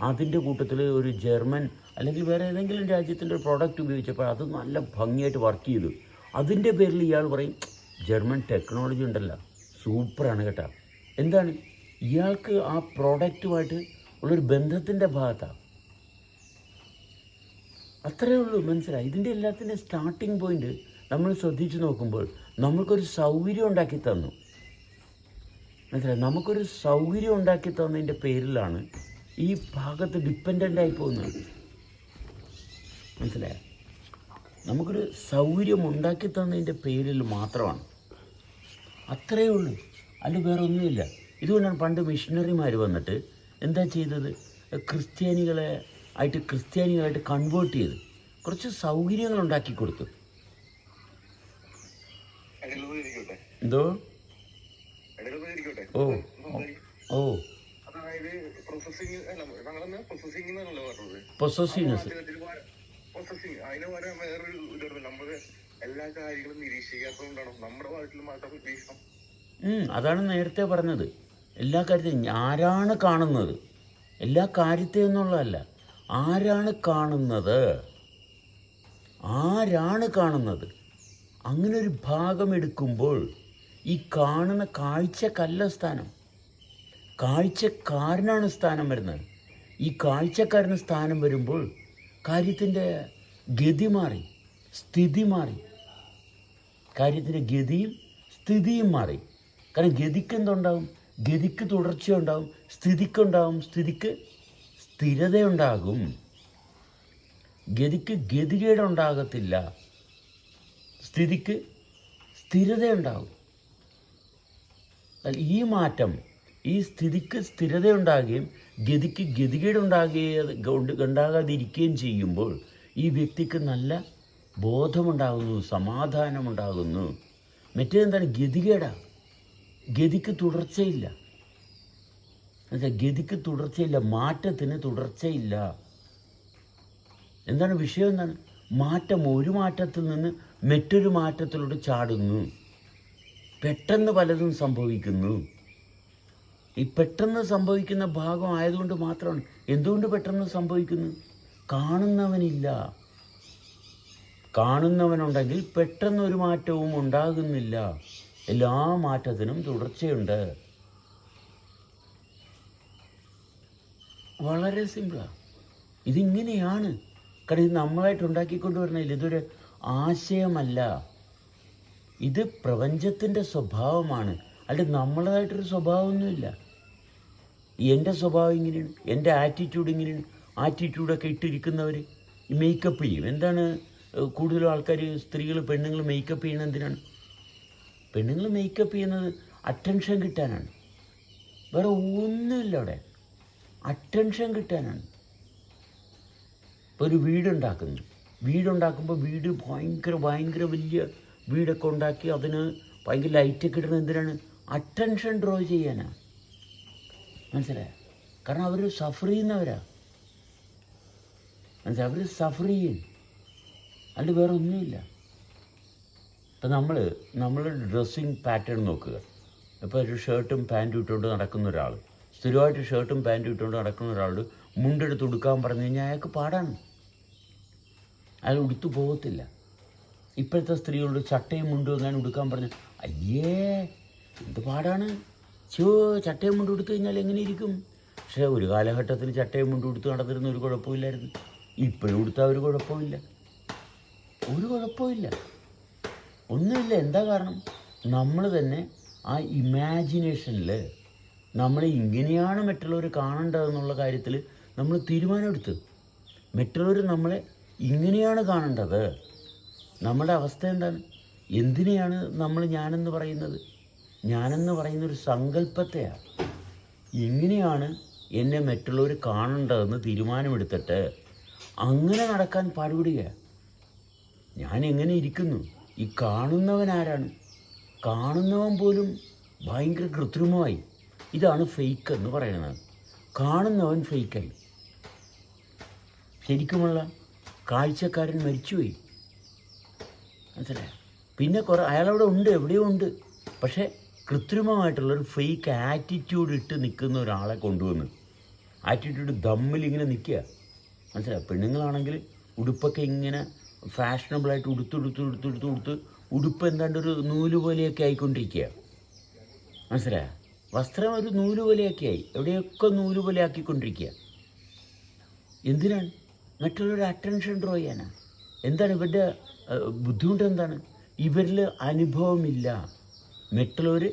അതിൻ്റെ കൂട്ടത്തിൽ ഒരു ജർമ്മൻ അല്ലെങ്കിൽ വേറെ ഏതെങ്കിലും രാജ്യത്തിൻ്റെ ഒരു പ്രോഡക്റ്റ് ഉപയോഗിച്ചപ്പോൾ അത് നല്ല ഭംഗിയായിട്ട് വർക്ക് ചെയ്തു. അതിൻ്റെ പേരിൽ ഇയാൾ പറയും ജർമ്മൻ ടെക്നോളജി ഉണ്ടല്ലോ സൂപ്പറാണ് കേട്ടോ. എന്താണ്, ഇയാൾക്ക് ആ പ്രോഡക്റ്റുമായിട്ട് ഉള്ളൊരു ബന്ധത്തിൻ്റെ ഭാഗത്താണ്. അത്രയേ ഉള്ളൂ. മനസ്സിലായി? ഇതിൻ്റെ എല്ലാത്തിൻ്റെ സ്റ്റാർട്ടിങ് പോയിൻ്റ് നമ്മൾ ശ്രദ്ധിച്ച് നോക്കുമ്പോൾ നമ്മൾക്കൊരു സൗകര്യം ഉണ്ടാക്കി തന്നു. മനസ്സിലായി? നമുക്കൊരു സൗകര്യം ഉണ്ടാക്കി തന്നതിൻ്റെ പേരിലാണ് ഈ ഭാഗത്ത് ഡിപ്പെൻഡൻ്റായി പോകുന്നത്. മനസ്സിലായോ? നമുക്കൊരു സൗകര്യം ഉണ്ടാക്കി തന്നതിൻ്റെ പേരിൽ മാത്രമാണ്. അത്രയേ ഉള്ളൂ, അല്ല വേറെ ഒന്നുമില്ല. ഇതുകൊണ്ടാണ് പണ്ട് മിഷണറിമാർ വന്നിട്ട് എന്താ ചെയ്തത്, ക്രിസ്ത്യാനികളായിട്ട് കൺവേർട്ട് ചെയ്ത് കുറച്ച് സൗകര്യങ്ങൾ ഉണ്ടാക്കി കൊടുത്തു. എന്തോ ഓ പൊസസീവ്നെസ്, അതാണ് നേരത്തെ പറഞ്ഞത്. എല്ലാ കാര്യത്തെയും ആരാണ് കാണുന്നത്, എല്ലാ കാര്യത്തെയും എന്നുള്ളതല്ല, ആരാണ് കാണുന്നത്. അങ്ങനെ ഒരു ഭാഗം എടുക്കുമ്പോൾ ഈ കാണുന്ന കാഴ്ചക്കല്ല സ്ഥാനം, കാഴ്ചക്കാരനാണ് സ്ഥാനം വരുന്നത്. ഈ കാഴ്ചക്കാരന് സ്ഥാനം വരുമ്പോൾ കാര്യത്തിൻ്റെ ഗതി മാറി, സ്ഥിതി മാറി. കാര്യത്തിൻ്റെ ഗതിയും സ്ഥിതിയും മാറി. കാരണം ഗതിക്ക് എന്തുണ്ടാവും, ഗതിക്ക് തുടർച്ചയുണ്ടാവും, സ്ഥിതിക്ക് സ്ഥിരതയുണ്ടാകും. ഗതിക്ക് ഗതികേടുണ്ടാകത്തില്ല, സ്ഥിതിക്ക് സ്ഥിരതയുണ്ടാകും. ഈ മാറ്റം, ഈ സ്ഥിതിക്ക് സ്ഥിരതയുണ്ടാകുകയും ഗതിക്ക് ഗതികേടുണ്ടാകാതിരിക്കുകയും ചെയ്യുമ്പോൾ ഈ വ്യക്തിക്ക് നല്ല ബോധമുണ്ടാകുന്നു, സമാധാനമുണ്ടാകുന്നു. മറ്റേതെന്താണ്, ഗതികേടാണ്. ഗതിക്ക് തുടർച്ചയില്ല, മാറ്റത്തിന് തുടർച്ചയില്ല. എന്താണ് വിഷയം, എന്താണ് മാറ്റം? ഒരു മാറ്റത്തിൽ നിന്ന് മറ്റൊരു മാറ്റത്തിലൂടെ ചാടുന്നു. പെട്ടെന്ന് പലതും സംഭവിക്കുന്നു. ഈ പെട്ടെന്ന് സംഭവിക്കുന്ന ഭാഗം ആയതുകൊണ്ട് മാത്രമാണ്. എന്തുകൊണ്ട് പെട്ടെന്ന് സംഭവിക്കുന്നു? കാണുന്നവനില്ല. കാണുന്നവനുണ്ടെങ്കിൽ പെട്ടെന്നൊരു മാറ്റവും ഉണ്ടാകുന്നില്ല. എല്ലാ മാറ്റത്തിനും തുടർച്ചയുണ്ട്. വളരെ സിമ്പിളാണ്. ഇതിങ്ങനെയാണ്. കാരണം ഇത് നമ്മളായിട്ട് ഉണ്ടാക്കിക്കൊണ്ടുവരണില്ല. ഇതൊരു ആശയമല്ല, ഇത് പ്രപഞ്ചത്തിൻ്റെ സ്വഭാവമാണ്. അല്ലാതെ നമ്മളതായിട്ടൊരു സ്വഭാവമൊന്നുമില്ല. എൻ്റെ സ്വഭാവം ഇങ്ങനെയാണ്, എൻ്റെ ആറ്റിറ്റ്യൂഡ് ഇങ്ങനെയാണ്. ആറ്റിറ്റ്യൂഡൊക്കെ ഇട്ടിരിക്കുന്നവർ ഈ മേക്കപ്പ് ചെയ്യും. എന്താണ് കൂടുതലും ആൾക്കാർ, സ്ത്രീകൾ, പെണ്ണുങ്ങൾ മേക്കപ്പ് ചെയ്യുന്നത് എന്തിനാണ്? പെണ്ണുങ്ങൾ മേക്കപ്പ് ചെയ്യുന്നത് അറ്റൻഷൻ കിട്ടാനാണ്. വേറെ ഒന്നുമില്ല അവിടെ. അറ്റൻഷൻ കിട്ടാനാണ്. ഇപ്പോൾ ഒരു വീടുണ്ടാക്കുമ്പോൾ വീട് ഭയങ്കര വലിയ വീടൊക്കെ ഉണ്ടാക്കി അതിന് ഭയങ്കര ലൈറ്റൊക്കെ ഇടുന്നത് എന്തിനാണ്? അറ്റൻഷൻ ഡ്രോ ചെയ്യാനാണ്. മനസ്സിലായോ? കാരണം അവർ സഫർ ചെയ്യുന്നവരാ. മനസ്സിലായി? അവർ സഫർ ചെയ്യും, അല്ല വേറെ ഒന്നുമില്ല. ഇപ്പം നമ്മൾ ഡ്രസ്സിങ് പാറ്റേൺ നോക്കുക. ഇപ്പോൾ ഒരു ഷർട്ടും പാൻറ്റും ഇട്ടുകൊണ്ട് നടക്കുന്ന ഒരാൾ, സ്ഥിരമായിട്ട് ഷർട്ടും പാൻറ്റും ഇട്ടുകൊണ്ട് നടക്കുന്ന ഒരാളോട് മുണ്ടെടുത്ത് ഉടുക്കാൻ പറഞ്ഞു കഴിഞ്ഞാൽ അയാൾക്ക് പാടാണ്, അയാൾ ഉടുത്തു പോകത്തില്ല. ഇപ്പോഴത്തെ സ്ത്രീകളോട് ചട്ടയും മുണ്ടും എങ്ങനെ ഉടുക്കാൻ പറഞ്ഞു, അയ്യേ എന്ത് പാടാണ്, ചട്ടയും മുണ്ടും എടുത്തു കഴിഞ്ഞാൽ എങ്ങനെ ഇരിക്കും? പക്ഷേ ഒരു കാലഘട്ടത്തിൽ ചട്ടയും മുണ്ടും എടുത്ത് നടന്നിരുന്ന ഒരു കുഴപ്പമില്ലായിരുന്നു. ഇപ്പോഴും ഉടുത്താൽ ഒരു കുഴപ്പമില്ല, ഒന്നുമില്ല. എന്താ കാരണം? നമ്മൾ തന്നെ ആ ഇമാജിനേഷനിൽ നമ്മളെ ഇങ്ങനെയാണ് മറ്റുള്ളവർ കാണേണ്ടതെന്നുള്ള കാര്യത്തിൽ നമ്മൾ തീരുമാനമെടുത്ത്, മറ്റുള്ളവർ നമ്മളെ ഇങ്ങനെയാണ് കാണേണ്ടത്. നമ്മുടെ അവസ്ഥ എന്താണ്? എന്തിനെയാണ് നമ്മൾ ഞാനെന്ന് പറയുന്നത്? ഞാനെന്ന് പറയുന്നൊരു സങ്കല്പത്തെയാണ്. ഇങ്ങനെയാണ് എന്നെ മറ്റുള്ളവർ കാണേണ്ടതെന്ന് തീരുമാനമെടുത്തിട്ട് അങ്ങനെ നടക്കാൻ പാടുപെടുക. ഞാൻ എങ്ങനെ ഇരിക്കുന്നു? ഈ കാണുന്നവൻ ആരാണ്? കാണുന്നവൻ പോലും ഭയങ്കര കൃത്രിമമായി. ഇതാണ് ഫേക്ക് എന്ന് പറയുന്നത്. കാണുന്നവൻ ഫേക്കായി. ശരിക്കുമുള്ള കാഴ്ചക്കാരൻ മരിച്ചുപോയി. മനസ്സിലായോ? പിന്നെ അയാളവിടെ ഉണ്ട്, എവിടെയോ ഉണ്ട്. പക്ഷേ കൃത്രിമമായിട്ടുള്ളൊരു ഫേക്ക് ആറ്റിറ്റ്യൂഡ് ഇട്ട് നിൽക്കുന്ന ഒരാളെ കൊണ്ടുവന്ന് ആറ്റിറ്റ്യൂഡ് ദമ്മിലിങ്ങനെ നിൽക്കുക. മനസ്സിലായോ? പെണ്ണുങ്ങളാണെങ്കിൽ ഉടുപ്പൊക്കെ ഇങ്ങനെ ഫാഷനബിളായിട്ട് ഉടുത്ത് ഉടുപ്പ് എന്താണ്ട് ഒരു നൂല് പോലെയൊക്കെ ആയിക്കൊണ്ടിരിക്കുക. മനസ്സിലായോ? വസ്ത്രം ഒരു നൂല് പോലെയൊക്കെ ആയി, എവിടെയൊക്കെ നൂല് പോലെ ആക്കിക്കൊണ്ടിരിക്കുക. എന്തിനാണ്? മറ്റുള്ളവരുടെ അറ്റൻഷൻ ഡ്രോ ചെയ്യാനാണ്. എന്താണ് ഇവരുടെ ബുദ്ധിമുട്ട്? എന്താണ്? ഇവരിൽ അനുഭവമില്ല. മറ്റുള്ളവർ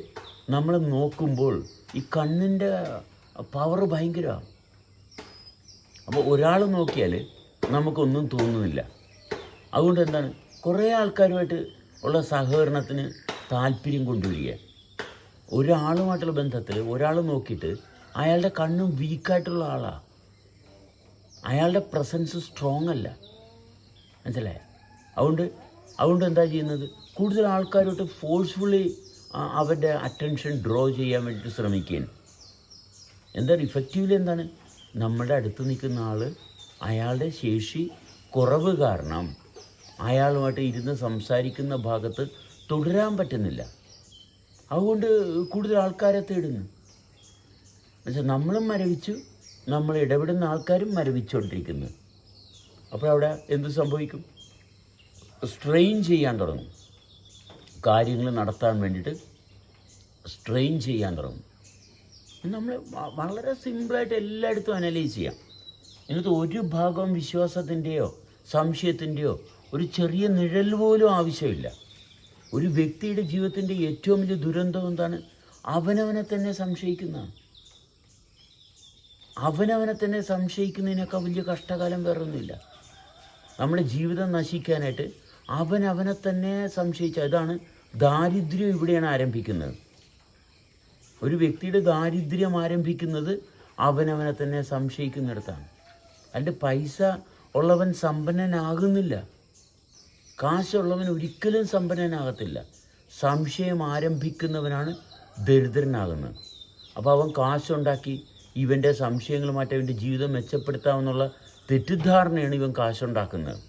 നമ്മളെ നോക്കുമ്പോൾ ഈ കണ്ണിൻ്റെ പവർ ഭയങ്കരമാണ്. അപ്പോൾ ഒരാൾ നോക്കിയാൽ നമുക്കൊന്നും തോന്നുന്നില്ല. അതുകൊണ്ട് എന്താണ്, കുറേ ആൾക്കാരുമായിട്ട് ഉള്ള സഹകരണത്തിന് താല്പര്യം കൊണ്ടുവരിക. ഒരാളുമായിട്ടുള്ള ബന്ധത്തിൽ ഒരാൾ നോക്കിയിട്ട് അയാളുടെ കണ്ണും വീക്കായിട്ടുള്ള ആളാണ്, അയാളുടെ പ്രസൻസ് സ്ട്രോങ് അല്ല. മനസ്സിലായോ? അതുകൊണ്ട് എന്താ ചെയ്യുന്നത്? കൂടുതൽ ആൾക്കാരോട്ട് ഫോഴ്സ്ഫുള്ളി അവരുടെ അറ്റൻഷൻ ഡ്രോ ചെയ്യാൻ വേണ്ടിയിട്ട് ശ്രമിക്കുകയാണ്. എന്താണ് ഇഫക്റ്റീവ്ലി? എന്താണ്, നമ്മുടെ അടുത്ത് നിൽക്കുന്ന ആൾ അയാളുടെ ശേഷി കുറവ് കാരണം അയാളുമായിട്ട് ഇരുന്ന് സംസാരിക്കുന്ന ഭാഗത്ത് തുടരാൻ പറ്റുന്നില്ല. അതുകൊണ്ട് കൂടുതൽ ആൾക്കാരെ തേടുന്നു. എന്നുവെച്ചാൽ നമ്മളും മരവിച്ചു, നമ്മൾ ഇടപെടുന്ന ആൾക്കാരും മരവിച്ചുകൊണ്ടിരിക്കുന്നു. അപ്പോൾ അവിടെ എന്ത് സംഭവിക്കും? സ്ട്രെയിൻ ചെയ്യാൻ തുടങ്ങും. കാര്യങ്ങൾ നടത്താൻ വേണ്ടിയിട്ട് സ്ട്രെയിൻ ചെയ്യാൻ തുടങ്ങും. നമ്മൾ വളരെ സിമ്പിളായിട്ട് എല്ലായിടത്തും അനലൈസ് ചെയ്യാം. ഇതിനകത്ത് ഒരു ഭാഗം വിശ്വാസത്തിൻ്റെയോ സംശയത്തിൻ്റെയോ ഒരു ചെറിയ നിഴൽ പോലും ആവശ്യമില്ല. ഒരു വ്യക്തിയുടെ ജീവിതത്തിൻ്റെ ഏറ്റവും വലിയ ദുരന്തം എന്താണ്? അവനവനെ തന്നെ സംശയിക്കുന്നതാണ്. അവനവനെ തന്നെ സംശയിക്കുന്നതിനൊക്കെ വലിയ കഷ്ടകാലം വേറൊന്നുമില്ല. നമ്മുടെ ജീവിതം നശിക്കാനായിട്ട് അവനവനെ തന്നെ സംശയിച്ച, ഇതാണ് ദാരിദ്ര്യം. ഇവിടെയാണ് ആരംഭിക്കുന്നത്. ഒരു വ്യക്തിയുടെ ദാരിദ്ര്യം ആരംഭിക്കുന്നത് അവനവനെ തന്നെ സംശയിക്കുന്നിടത്താണ്. അതിൻ്റെ പൈസ ഉള്ളവൻ സമ്പന്നനാകുന്നില്ല, കാശുള്ളവൻ ഒരിക്കലും സമ്പന്നനാകത്തില്ല. സംശയം ആരംഭിക്കുന്നവനാണ് ദരിദ്രനാകുന്നത്. അപ്പോൾ അവൻ കാശുണ്ടാക്കി ഇവൻ്റെ സംശയങ്ങൾ മാറ്റി ഇവൻ്റെ ജീവിതം മെച്ചപ്പെടുത്താമെന്നുള്ള തെറ്റിദ്ധാരണയാണ് ഇവൻ കാശുണ്ടാക്കുന്നത്.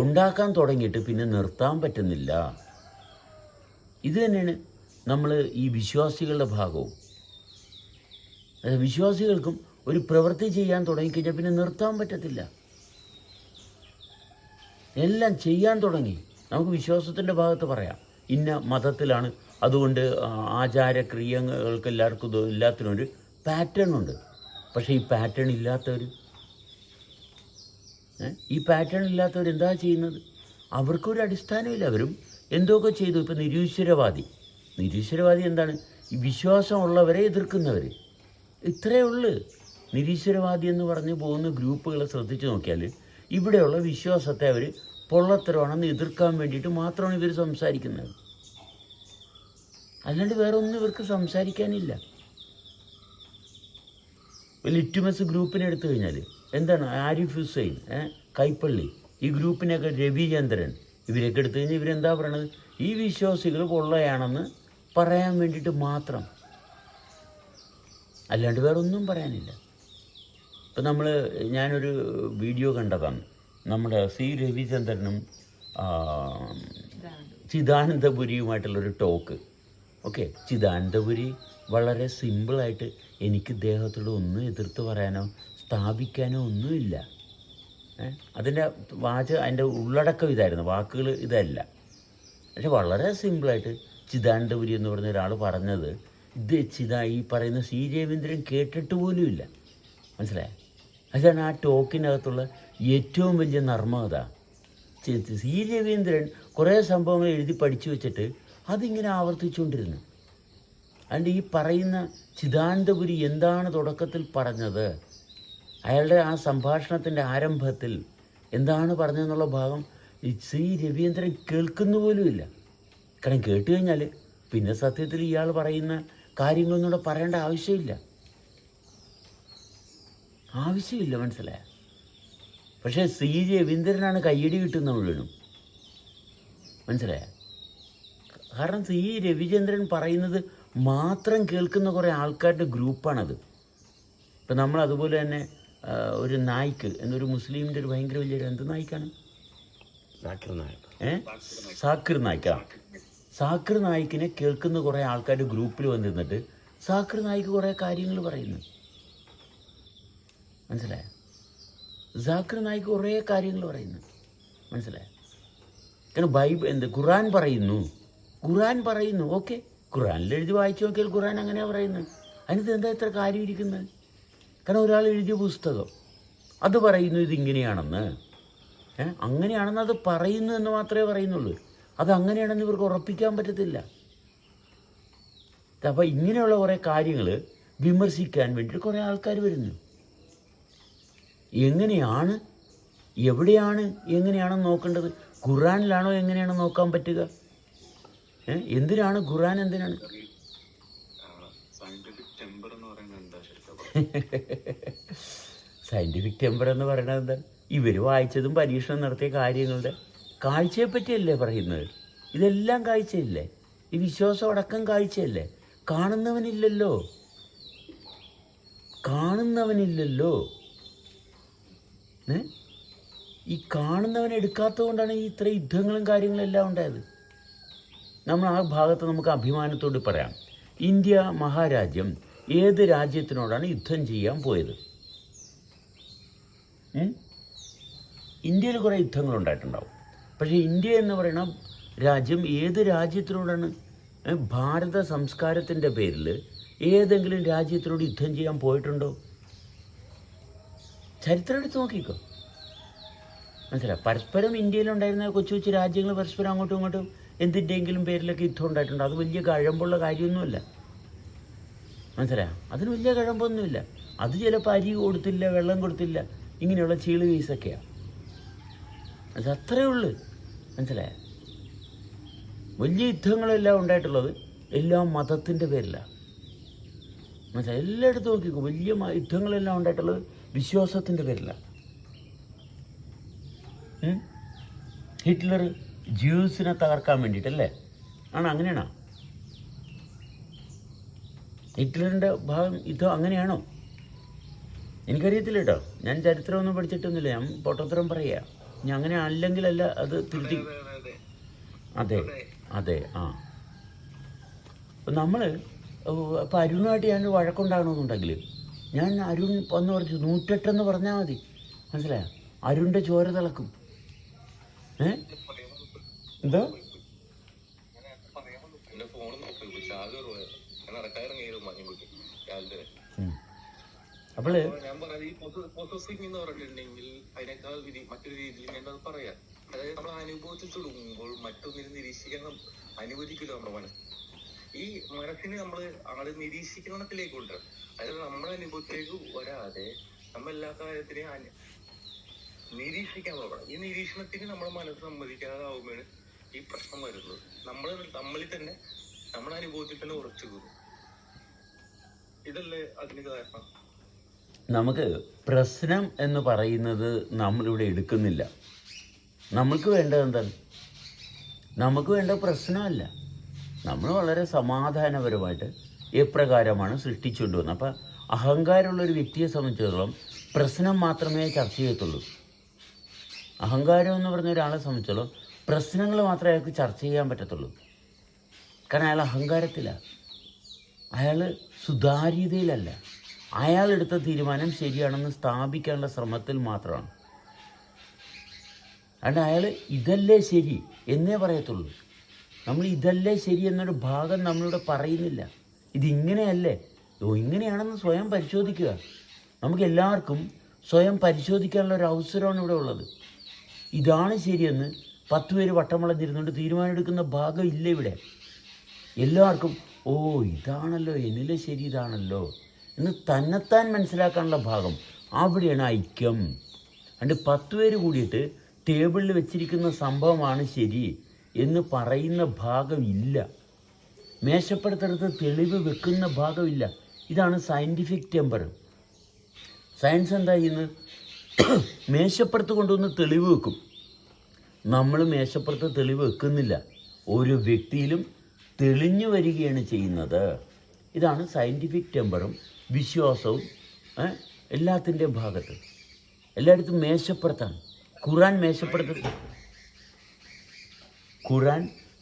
ഉണ്ടാക്കാൻ തുടങ്ങിയിട്ട് പിന്നെ നിർത്താൻ പറ്റുന്നില്ല. ഇത് തന്നെയാണ് നമ്മൾ ഈ വിശ്വാസികളുടെ ഭാഗവും. വിശ്വാസികൾക്കും ഒരു പ്രവൃത്തി ചെയ്യാൻ തുടങ്ങിക്കഴിഞ്ഞാൽ പിന്നെ നിർത്താൻ പറ്റത്തില്ല. എല്ലാം ചെയ്യാൻ തുടങ്ങി. നമുക്ക് വിശ്വാസത്തിൻ്റെ ഭാഗത്ത് പറയാം, ഇന്ന മതത്തിലാണ്, അതുകൊണ്ട് ആചാരക്രിയകൾക്ക് എല്ലാത്തിനും ഒരു പാറ്റേൺ ഉണ്ട്. പക്ഷേ ഈ പാറ്റേൺ ഇല്ലാത്തവർ എന്താ ചെയ്യുന്നത്? അവർക്കൊരു അടിസ്ഥാനമില്ല. അവരും എന്തൊക്കെ ചെയ്തു. ഇപ്പം നിരീശ്വരവാദി എന്താണ്? ഈ വിശ്വാസമുള്ളവരെ എതിർക്കുന്നവർ. ഇത്രയേ ഉള്ളൂ. നിരീശ്വരവാദി എന്ന് പറഞ്ഞ് പോകുന്ന ഗ്രൂപ്പുകളെ ശ്രദ്ധിച്ച് നോക്കിയാൽ ഇവിടെയുള്ള വിശ്വാസത്തെ അവർ പൊള്ളത്തരമാണെന്ന് എതിർക്കാൻ വേണ്ടിയിട്ട് മാത്രമാണ് ഇവർ സംസാരിക്കുന്നത്. അല്ലാണ്ട് വേറെ ഒന്നും ഇവർക്ക് സംസാരിക്കാനില്ല. ലിറ്റ്മസ് ഗ്രൂപ്പിനെ എടുത്തു കഴിഞ്ഞാൽ എന്താണ്? ആരിഫ് ഹുസൈൻ, കൈപ്പള്ളി, ഈ ഗ്രൂപ്പിനെയൊക്കെ രവിചന്ദ്രൻ, ഇവരൊക്കെ എടുത്തു കഴിഞ്ഞാൽ ഇവരെന്താ പറയണത്? ഈ വിശ്വാസികൾ പൊള്ളയാണെന്ന് പറയാൻ വേണ്ടിയിട്ട് മാത്രം, അല്ലാണ്ട് വേറെ ഒന്നും പറയാനില്ല. ഇപ്പം ഞാനൊരു വീഡിയോ കണ്ടതാണ്. നമ്മുടെ സി രവിചന്ദ്രനും ചിദാനന്ദപുരിയുമായിട്ടുള്ളൊരു ടോക്ക്. ഓക്കെ, ചിദാനന്ദപുരി വളരെ സിമ്പിളായിട്ട് എനിക്ക് ഇദ്ദേഹത്തോട് ഒന്നും എതിർത്ത് പറയാനോ സ്ഥാപിക്കാനോ ഒന്നുമില്ല. അതിൻ്റെ ഉള്ളടക്കം ഇതായിരുന്നു, വാക്കുകൾ ഇതല്ല. പക്ഷെ വളരെ സിമ്പിളായിട്ട് ചിദാനന്ദപുരി എന്ന് പറഞ്ഞ ഒരാൾ പറഞ്ഞത് ഈ പറയുന്ന സി രവീന്ദ്രൻ കേട്ടിട്ട് പോലുമില്ല. മനസ്സിലായേ? അതാണ് ആ ടോക്കിനകത്തുള്ള ഏറ്റവും വലിയ നർമ്മത. സി രവീന്ദ്രൻ കുറേ സംഭവങ്ങൾ എഴുതി പഠിച്ചു വെച്ചിട്ട് അതിങ്ങനെ ആവർത്തിച്ചുകൊണ്ടിരുന്നു. അതുകൊണ്ട് ഈ പറയുന്ന ചിദാനന്ദപുരി എന്താണ് തുടക്കത്തിൽ പറഞ്ഞത്, അയാളുടെ ആ സംഭാഷണത്തിൻ്റെ ആരംഭത്തിൽ എന്താണ് പറഞ്ഞതെന്നുള്ള ഭാഗം സി രവീന്ദ്രൻ കേൾക്കുന്ന പോലുമില്ല. കാരണം കേട്ട് കഴിഞ്ഞാൽ പിന്നെ സത്യത്തിൽ ഇയാൾ പറയുന്ന കാര്യങ്ങളൊന്നും കൂടെ പറയേണ്ട ആവശ്യമില്ല. മനസ്സിലായ? പക്ഷേ സി രവീന്ദ്രനാണ് കയ്യടി കിട്ടുന്ന മുഴുവനും. മനസ്സിലായ? കാരണം സി രവിചന്ദ്രൻ പറയുന്നത് മാത്രം കേൾക്കുന്ന കുറേ ആൾക്കാരുടെ ഗ്രൂപ്പാണത്. ഇപ്പം നമ്മൾ അതുപോലെ തന്നെ ഒരു നായിക്ക് എന്നൊരു മുസ്ലിമിൻ്റെ ഒരു ഭയങ്കര വലിയൊരു എന്ത് നായിക്കാണ്? സാക്കിർ നായിക്കിനെ കേൾക്കുന്ന കുറേ ആൾക്കാരുടെ ഗ്രൂപ്പിൽ വന്നിരുന്നിട്ട് സാക്കിർ നായിക്ക് കുറേ കാര്യങ്ങൾ പറയുന്നു. മനസ്സിലായ? സാക്കിർ നായിക്ക് കുറേ കാര്യങ്ങൾ പറയുന്നു. മനസ്സിലായ? കാരണം ഖുർആൻ പറയുന്നു. ഓക്കെ, ഖുർആനിൽ എഴുതി വായിച്ചു നോക്കിയാൽ ഖുർആൻ അങ്ങനെയാണ് പറയുന്നത്. അതിനകത്ത് എന്താ ഇത്ര കാര്യം ഇരിക്കുന്നത്? കാരണം ഒരാൾ എഴുതിയ പുസ്തകം അത് പറയുന്നു ഇതിങ്ങനെയാണെന്ന്, അങ്ങനെയാണെന്ന് അത് പറയുന്നു എന്ന് മാത്രമേ പറയുന്നുള്ളൂ. അത് അങ്ങനെയാണെന്ന് ഇവർക്ക് ഉറപ്പിക്കാൻ പറ്റത്തില്ല. അപ്പോൾ ഇങ്ങനെയുള്ള കുറേ കാര്യങ്ങൾ വിമർശിക്കാൻ വേണ്ടിയിട്ട് കുറേ ആൾക്കാർ വരുന്നു. എങ്ങനെയാണ്, എവിടെയാണ്, എങ്ങനെയാണെന്ന് നോക്കേണ്ടത്? ഖുർആനിലാണോ എങ്ങനെയാണ് നോക്കാൻ പറ്റുക? എന്തിനാണ് ഖുർആൻ? എന്തിനാണ്? സയൻറ്റിഫിക് ടെമ്പർ എന്ന് പറയുന്നത് എന്താ? ഇവർ വായിച്ചതും പരീക്ഷണം നടത്തിയ കാര്യങ്ങളുടെ കാഴ്ചയെ പറ്റിയല്ലേ പറയുന്നത്? ഇതെല്ലാം കാഴ്ചയില്ലേ? ഈ വിശ്വാസം അടക്കം കാഴ്ചയല്ലേ? കാണുന്നവനില്ലല്ലോ. ഈ കാണുന്നവനെ എടുക്കാത്തത് കൊണ്ടാണ് ഈ ഇത്ര യുദ്ധങ്ങളും കാര്യങ്ങളും എല്ലാം ഉണ്ടായത്. നമ്മൾ ആ ഭാഗത്ത് നമുക്ക് അഭിമാനത്തോട് പറയാം, ഇന്ത്യ മഹാരാജ്യം ഏത് രാജ്യത്തിനോടാണ് യുദ്ധം ചെയ്യാൻ പോയത്? ഇന്ത്യയിൽ കുറേ യുദ്ധങ്ങളുണ്ടായിട്ടുണ്ടാവും. പക്ഷേ ഇന്ത്യ എന്ന് പറയുന്ന രാജ്യം ഏത് രാജ്യത്തിനോടാണ്? ഭാരത സംസ്കാരത്തിൻ്റെ പേരിൽ ഏതെങ്കിലും രാജ്യത്തിനോട് യുദ്ധം ചെയ്യാൻ പോയിട്ടുണ്ടോ? ചരിത്രം എടുത്ത് നോക്കിക്കോ. മനസ്സിലായി? പരസ്പരം ഇന്ത്യയിലുണ്ടായിരുന്ന കൊച്ചു കൊച്ചു രാജ്യങ്ങൾ പരസ്പരം അങ്ങോട്ടും ഇങ്ങോട്ടും എന്തിൻ്റെയെങ്കിലും പേരിലൊക്കെ യുദ്ധം ഉണ്ടായിട്ടുണ്ട്. അത് വലിയ കഴമ്പുള്ള കാര്യമൊന്നുമില്ല. മനസ്സിലായോ? അതിന് വലിയ കഴമ്പൊന്നുമില്ല. അത് ചിലപ്പോൾ അരി കൊടുത്തില്ല, വെള്ളം കൊടുത്തില്ല, ഇങ്ങനെയുള്ള ചീള് വീസൊക്കെയാണ്. അത് അത്രയേ ഉള്ളൂ. മനസ്സിലായോ? വലിയ യുദ്ധങ്ങളെല്ലാം ഉണ്ടായിട്ടുള്ളത് എല്ലാം മതത്തിൻ്റെ പേരിലാണ്. മനസ്സിലായി? എല്ലായിടത്തും നോക്കിക്കോ, വലിയ യുദ്ധങ്ങളെല്ലാം ഉണ്ടായിട്ടുള്ളത് വിശ്വാസത്തിൻ്റെ പേരിലാണ്. ഹിറ്റ്ലർ ജ്യൂസിനെ തകർക്കാൻ വേണ്ടിയിട്ടല്ലേ? അങ്ങനെയാണോ? ഹിറ്റ്ലറിൻ്റെ ഭാഗം യുദ്ധം അങ്ങനെയാണോ? എനിക്കറിയത്തില്ല കേട്ടോ. ഞാൻ ചരിത്രമൊന്നും പഠിച്ചിട്ടൊന്നുമില്ല. ഞാൻ പൊട്ടത്തരം പറയുക. ഞാൻ അങ്ങനെ അല്ലെങ്കിലല്ല അത് തിരുത്തി. അതെ. അപ്പം നമ്മൾ അപ്പോൾ അരുണായിട്ട് ഞാൻ വഴക്കുണ്ടാകണമെന്നുണ്ടെങ്കിൽ ഞാൻ അരുൺ വന്ന് പറഞ്ഞു 108 പറഞ്ഞാൽ മതി. മനസ്സിലായോ? അരുണിൻ്റെ ചോര തിളക്കും. എന്തോ എന്റെ ഫോൺ നോക്കി ചാർജർ പോയത് നടക്കാറിറങ്ങിയത് മഞ്ഞുകുട്ടി രാവിലെ. അപ്പോൾ ഞാൻ പറഞ്ഞത് ഈ പൊസസിങ് എന്ന് പറഞ്ഞിട്ടുണ്ടെങ്കിൽ അതിനേക്കാൾ മറ്റൊരു രീതിയിൽ ഞാൻ അത് പറയാം. അതായത് നമ്മൾ അനുഭവത്തിൽ തുടങ്ങുമ്പോൾ മറ്റൊന്നിനെ നിരീക്ഷിക്കാൻ അനുവദിക്കില്ല നമ്മുടെ മനസ്സ്. ഈ മനസ്സിനെ നമ്മൾ ആള് നിരീക്ഷിക്കണത്തിലേക്ക് കൊണ്ടുവരണം. അതായത് നമ്മുടെ അനുഭവത്തിലേക്ക് വരാതെ നമ്മൾ എല്ലാ കാര്യത്തിനെയും നിരീക്ഷിക്കാൻ നോക്കണം. ഈ നിരീക്ഷണത്തിന് നമ്മുടെ മനസ്സ് സമ്മതിക്കാതാവുമ്പോഴാണ് ഈ പ്രശ്നം വരുന്നത്. നമ്മളിൽ തന്നെ നമ്മുടെ അനുഭവത്തിൽ തന്നെ ഉറച്ചു കൂടും. ഇതല്ലേ അതിന് കാരണം? നമുക്ക് പ്രശ്നം എന്ന് പറയുന്നത് നമ്മളിവിടെ എടുക്കുന്നില്ല. നമുക്ക് വേണ്ടത് എന്താണ്? നമുക്ക് വേണ്ട പ്രശ്നമല്ല. നമ്മൾ വളരെ സമാധാനപരമായിട്ട് എപ്രകാരമാണ് സൃഷ്ടിച്ചുകൊണ്ട് വന്നത്. അപ്പം അഹങ്കാരമുള്ളൊരു വ്യക്തിയെ സംബന്ധിച്ചിടത്തോളം പ്രശ്നം മാത്രമേ ചർച്ച ചെയ്യത്തുള്ളൂ. അഹങ്കാരം എന്ന് പറഞ്ഞ ഒരാളെ സംബന്ധിച്ചിടത്തോളം പ്രശ്നങ്ങൾ മാത്രമേ അയാൾക്ക് ചർച്ച ചെയ്യാൻ പറ്റത്തുള്ളൂ. കാരണം അയാൾ അഹങ്കാരത്തിലാണ്, അയാൾ സുതാര്യതയിലല്ല. അയാളെടുത്ത തീരുമാനം ശരിയാണെന്ന് സ്ഥാപിക്കാനുള്ള ശ്രമത്തിൽ മാത്രമാണ്. അതുകൊണ്ട് അയാൾ ഇതല്ലേ ശരി എന്നേ പറയത്തുള്ളൂ. നമ്മൾ ഇതല്ലേ ശരി എന്നൊരു ഭാഗം നമ്മളിവിടെ പറയുന്നില്ല. ഇതിങ്ങനെയല്ലേ, ഇങ്ങനെയാണെന്ന് സ്വയം പരിശോധിക്കുക. നമുക്ക് എല്ലാവർക്കും സ്വയം പരിശോധിക്കാനുള്ള ഒരു അവസരമാണ് ഇവിടെ ഉള്ളത്. ഇതാണ് ശരിയെന്ന് 10 പേര് വട്ടം വളഞ്ഞിരുന്നുകൊണ്ട് തീരുമാനമെടുക്കുന്ന ഭാഗം ഇല്ല ഇവിടെ. എല്ലാവർക്കും ഇതാണല്ലോ എന്നിലെ ശരി, ഇതാണല്ലോ എന്ന് തന്നെത്താൻ മനസ്സിലാക്കാനുള്ള ഭാഗം, അവിടെയാണ് ഐക്യം. അതുകൊണ്ട് 10 പേര് കൂടിയിട്ട് ടേബിളിൽ വെച്ചിരിക്കുന്ന സംഭവമാണ് ശരി എന്ന് പറയുന്ന ഭാഗമില്ല. മേശപ്പെടുത്തെടുത്ത് തെളിവ് വെക്കുന്ന ഭാഗമില്ല. ഇതാണ് സയൻറ്റിഫിക് ടെമ്പർ. സയൻസ് എന്താ ചെയ്യുന്നത്? മേശപ്പുറത്ത് കൊണ്ടുവന്ന് തെളിവ് വെക്കും. നമ്മൾ മേശപ്പുറത്ത് തെളിവ് വെക്കുന്നില്ല. ഓരോ വ്യക്തിയിലും തെളിഞ്ഞു വരികയാണ് ചെയ്യുന്നത്. ഇതാണ് സയൻറ്റിഫിക് ടെമ്പറും വിശ്വാസവും എല്ലാത്തിൻ്റെയും ഭാഗത്ത്. എല്ലായിടത്തും മേശപ്പുറത്താണ്. ഖുറാൻ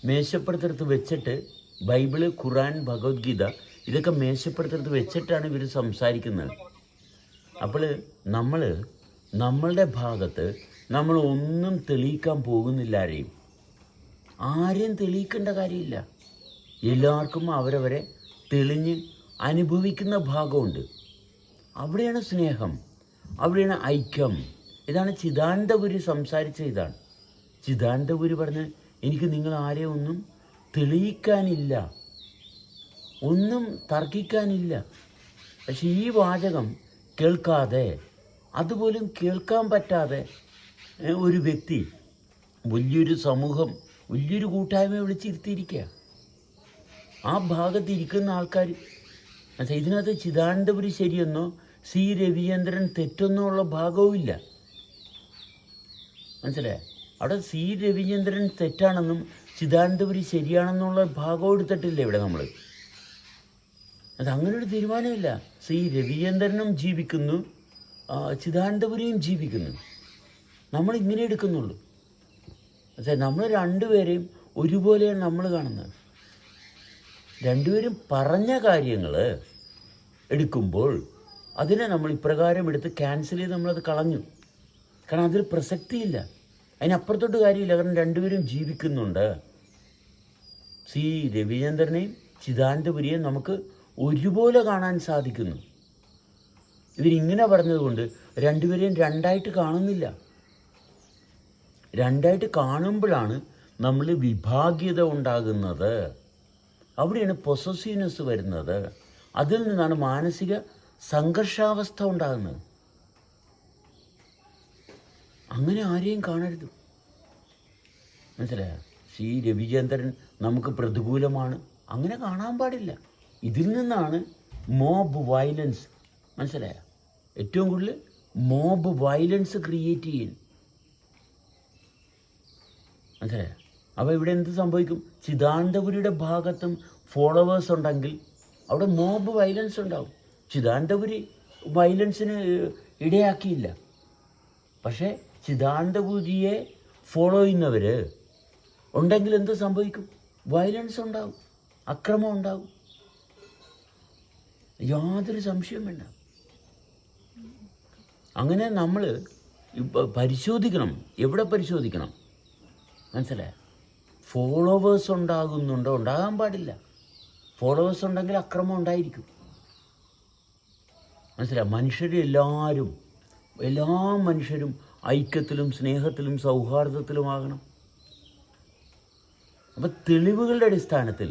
മേശപ്പുറത്തെടുത്ത് വെച്ചിട്ട് ബൈബിള്, ഖുറാൻ, ഭഗവത്ഗീത ഇതൊക്കെ മേശപ്പുറത്തെടുത്ത് വെച്ചിട്ടാണ് ഇവർ സംസാരിക്കുന്നത്. അപ്പോൾ നമ്മളുടെ ഭാഗത്ത് നമ്മൾ ഒന്നും തെളിയിക്കാൻ പോകുന്നില്ല. ആരെയും തെളിയിക്കേണ്ട കാര്യമില്ല. എല്ലാവർക്കും അവരവരെ തെളിഞ്ഞ് അനുഭവിക്കുന്ന ഭാഗമുണ്ട്. അവിടെയാണ് സ്നേഹം, അവിടെയാണ് ഐക്യം. ഇതാണ് ചിദാനന്ദപുരി സംസാരിച്ച. ഇതാണ് ചിദാനന്ദപുരി പറഞ്ഞ്, എനിക്ക് നിങ്ങൾ ആരെയും ഒന്നും തെളിയിക്കാനില്ല, ഒന്നും തർക്കിക്കാനില്ല. പക്ഷെ ഈ വാചകം കേൾക്കാതെ, അതുപോലും കേൾക്കാൻ പറ്റാതെ ഒരു വ്യക്തി വലിയൊരു സമൂഹം, വലിയൊരു കൂട്ടായ്മ വിളിച്ചിരുത്തിയിരിക്കുക. ആ ഭാഗത്തിരിക്കുന്ന ആൾക്കാർ ഇതിനകത്ത് ചിദാനന്ദപുരി ശരിയെന്നോ സി രവിചന്ദ്രൻ തെറ്റെന്നോ ഉള്ള ഭാഗവും ഇല്ല. മനസ്സിലായോ? അവിടെ സി രവിചന്ദ്രൻ തെറ്റാണെന്നും ചിദാനന്ദപുരി ശരിയാണെന്നുള്ള ഭാഗവും എടുത്തിട്ടില്ല ഇവിടെ നമ്മൾ. അതങ്ങനൊരു തീരുമാനമില്ല. സി രവിചന്ദ്രനും ജീവിക്കുന്നു, ചിദാനന്ദപുരിയും ജീവിക്കുന്നു. നമ്മളിങ്ങനെ എടുക്കുന്നുള്ളൂ. പക്ഷേ നമ്മൾ രണ്ടുപേരെയും ഒരുപോലെയാണ് നമ്മൾ കാണുന്നത്. രണ്ടുപേരും പറഞ്ഞ കാര്യങ്ങൾ എടുക്കുമ്പോൾ അതിനെ നമ്മൾ ഇപ്രകാരം എടുത്ത് ക്യാൻസൽ ചെയ്ത് നമ്മളത് കളഞ്ഞു. കാരണം അതിൽ പ്രസക്തിയില്ല, അതിനപ്പുറത്തോട്ട് കാര്യമില്ല. കാരണം രണ്ടുപേരും ജീവിക്കുന്നുണ്ട്. സി രവിചന്ദ്രനെയും ചിദാനന്ദപുരിയെയും നമുക്ക് ഒരുപോലെ കാണാൻ സാധിക്കുന്നു. ഇവരിങ്ങനെ പറഞ്ഞതുകൊണ്ട് രണ്ടുപേരെയും രണ്ടായിട്ട് കാണുന്നില്ല. രണ്ടായിട്ട് കാണുമ്പോഴാണ് നമ്മൾ വിഭാഗീയത ഉണ്ടാകുന്നത്. അവിടെയാണ് പൊസസീവ്നെസ് വരുന്നത്. അതിൽ നിന്നാണ് മാനസിക സംഘർഷാവസ്ഥ ഉണ്ടാകുന്നത്. അങ്ങനെ ആരെയും കാണരുത്. മനസ്സിലായോ? സി രവിചന്ദ്രൻ നമുക്ക് പ്രതികൂലമാണ്, അങ്ങനെ കാണാൻ പാടില്ല. ഇതിൽ നിന്നാണ് മോബ് വയലൻസ്, മനസ്സിലായോ? ഏറ്റവും കൂടുതൽ മോബ് വയലൻസ് ക്രിയേറ്റ് ചെയ്യും. മനസ്സിലായോ? അപ്പോൾ ഇവിടെ എന്ത് സംഭവിക്കും? ചിദാനന്ദപുരിയുടെ ഭാഗത്തും ഫോളോവേഴ്സ് ഉണ്ടെങ്കിൽ അവിടെ മോബ് വയലൻസ് ഉണ്ടാവും. ചിദാനന്ദപുരി വയലൻസിന് ഇടയാക്കിയില്ല. പക്ഷേ ചിദാനന്ദപുരിയെ ഫോളോ ചെയ്യുന്നവർ ഉണ്ടെങ്കിൽ എന്ത് സംഭവിക്കും? വയലൻസ് ഉണ്ടാവും, അക്രമം ഉണ്ടാവും. യാതൊരു സംശയവും വേണ്ട. അങ്ങനെ നമ്മൾ പരിശോധിക്കണം. എവിടെ പരിശോധിക്കണം? മനസ്സിലായോ? ഫോളോവേഴ്സ് ഉണ്ടാകുന്നുണ്ടോ? ഉണ്ടാകാൻ പാടില്ല. ഫോളോവേഴ്സ് ഉണ്ടെങ്കിൽ അക്രമം ഉണ്ടായിരിക്കും. മനസ്സിലായോ? എല്ലാ മനുഷ്യരും ഐക്യത്തിലും സ്നേഹത്തിലും സൗഹാർദ്ദത്തിലുമാകണം. അപ്പം തെളിവുകളുടെ അടിസ്ഥാനത്തിൽ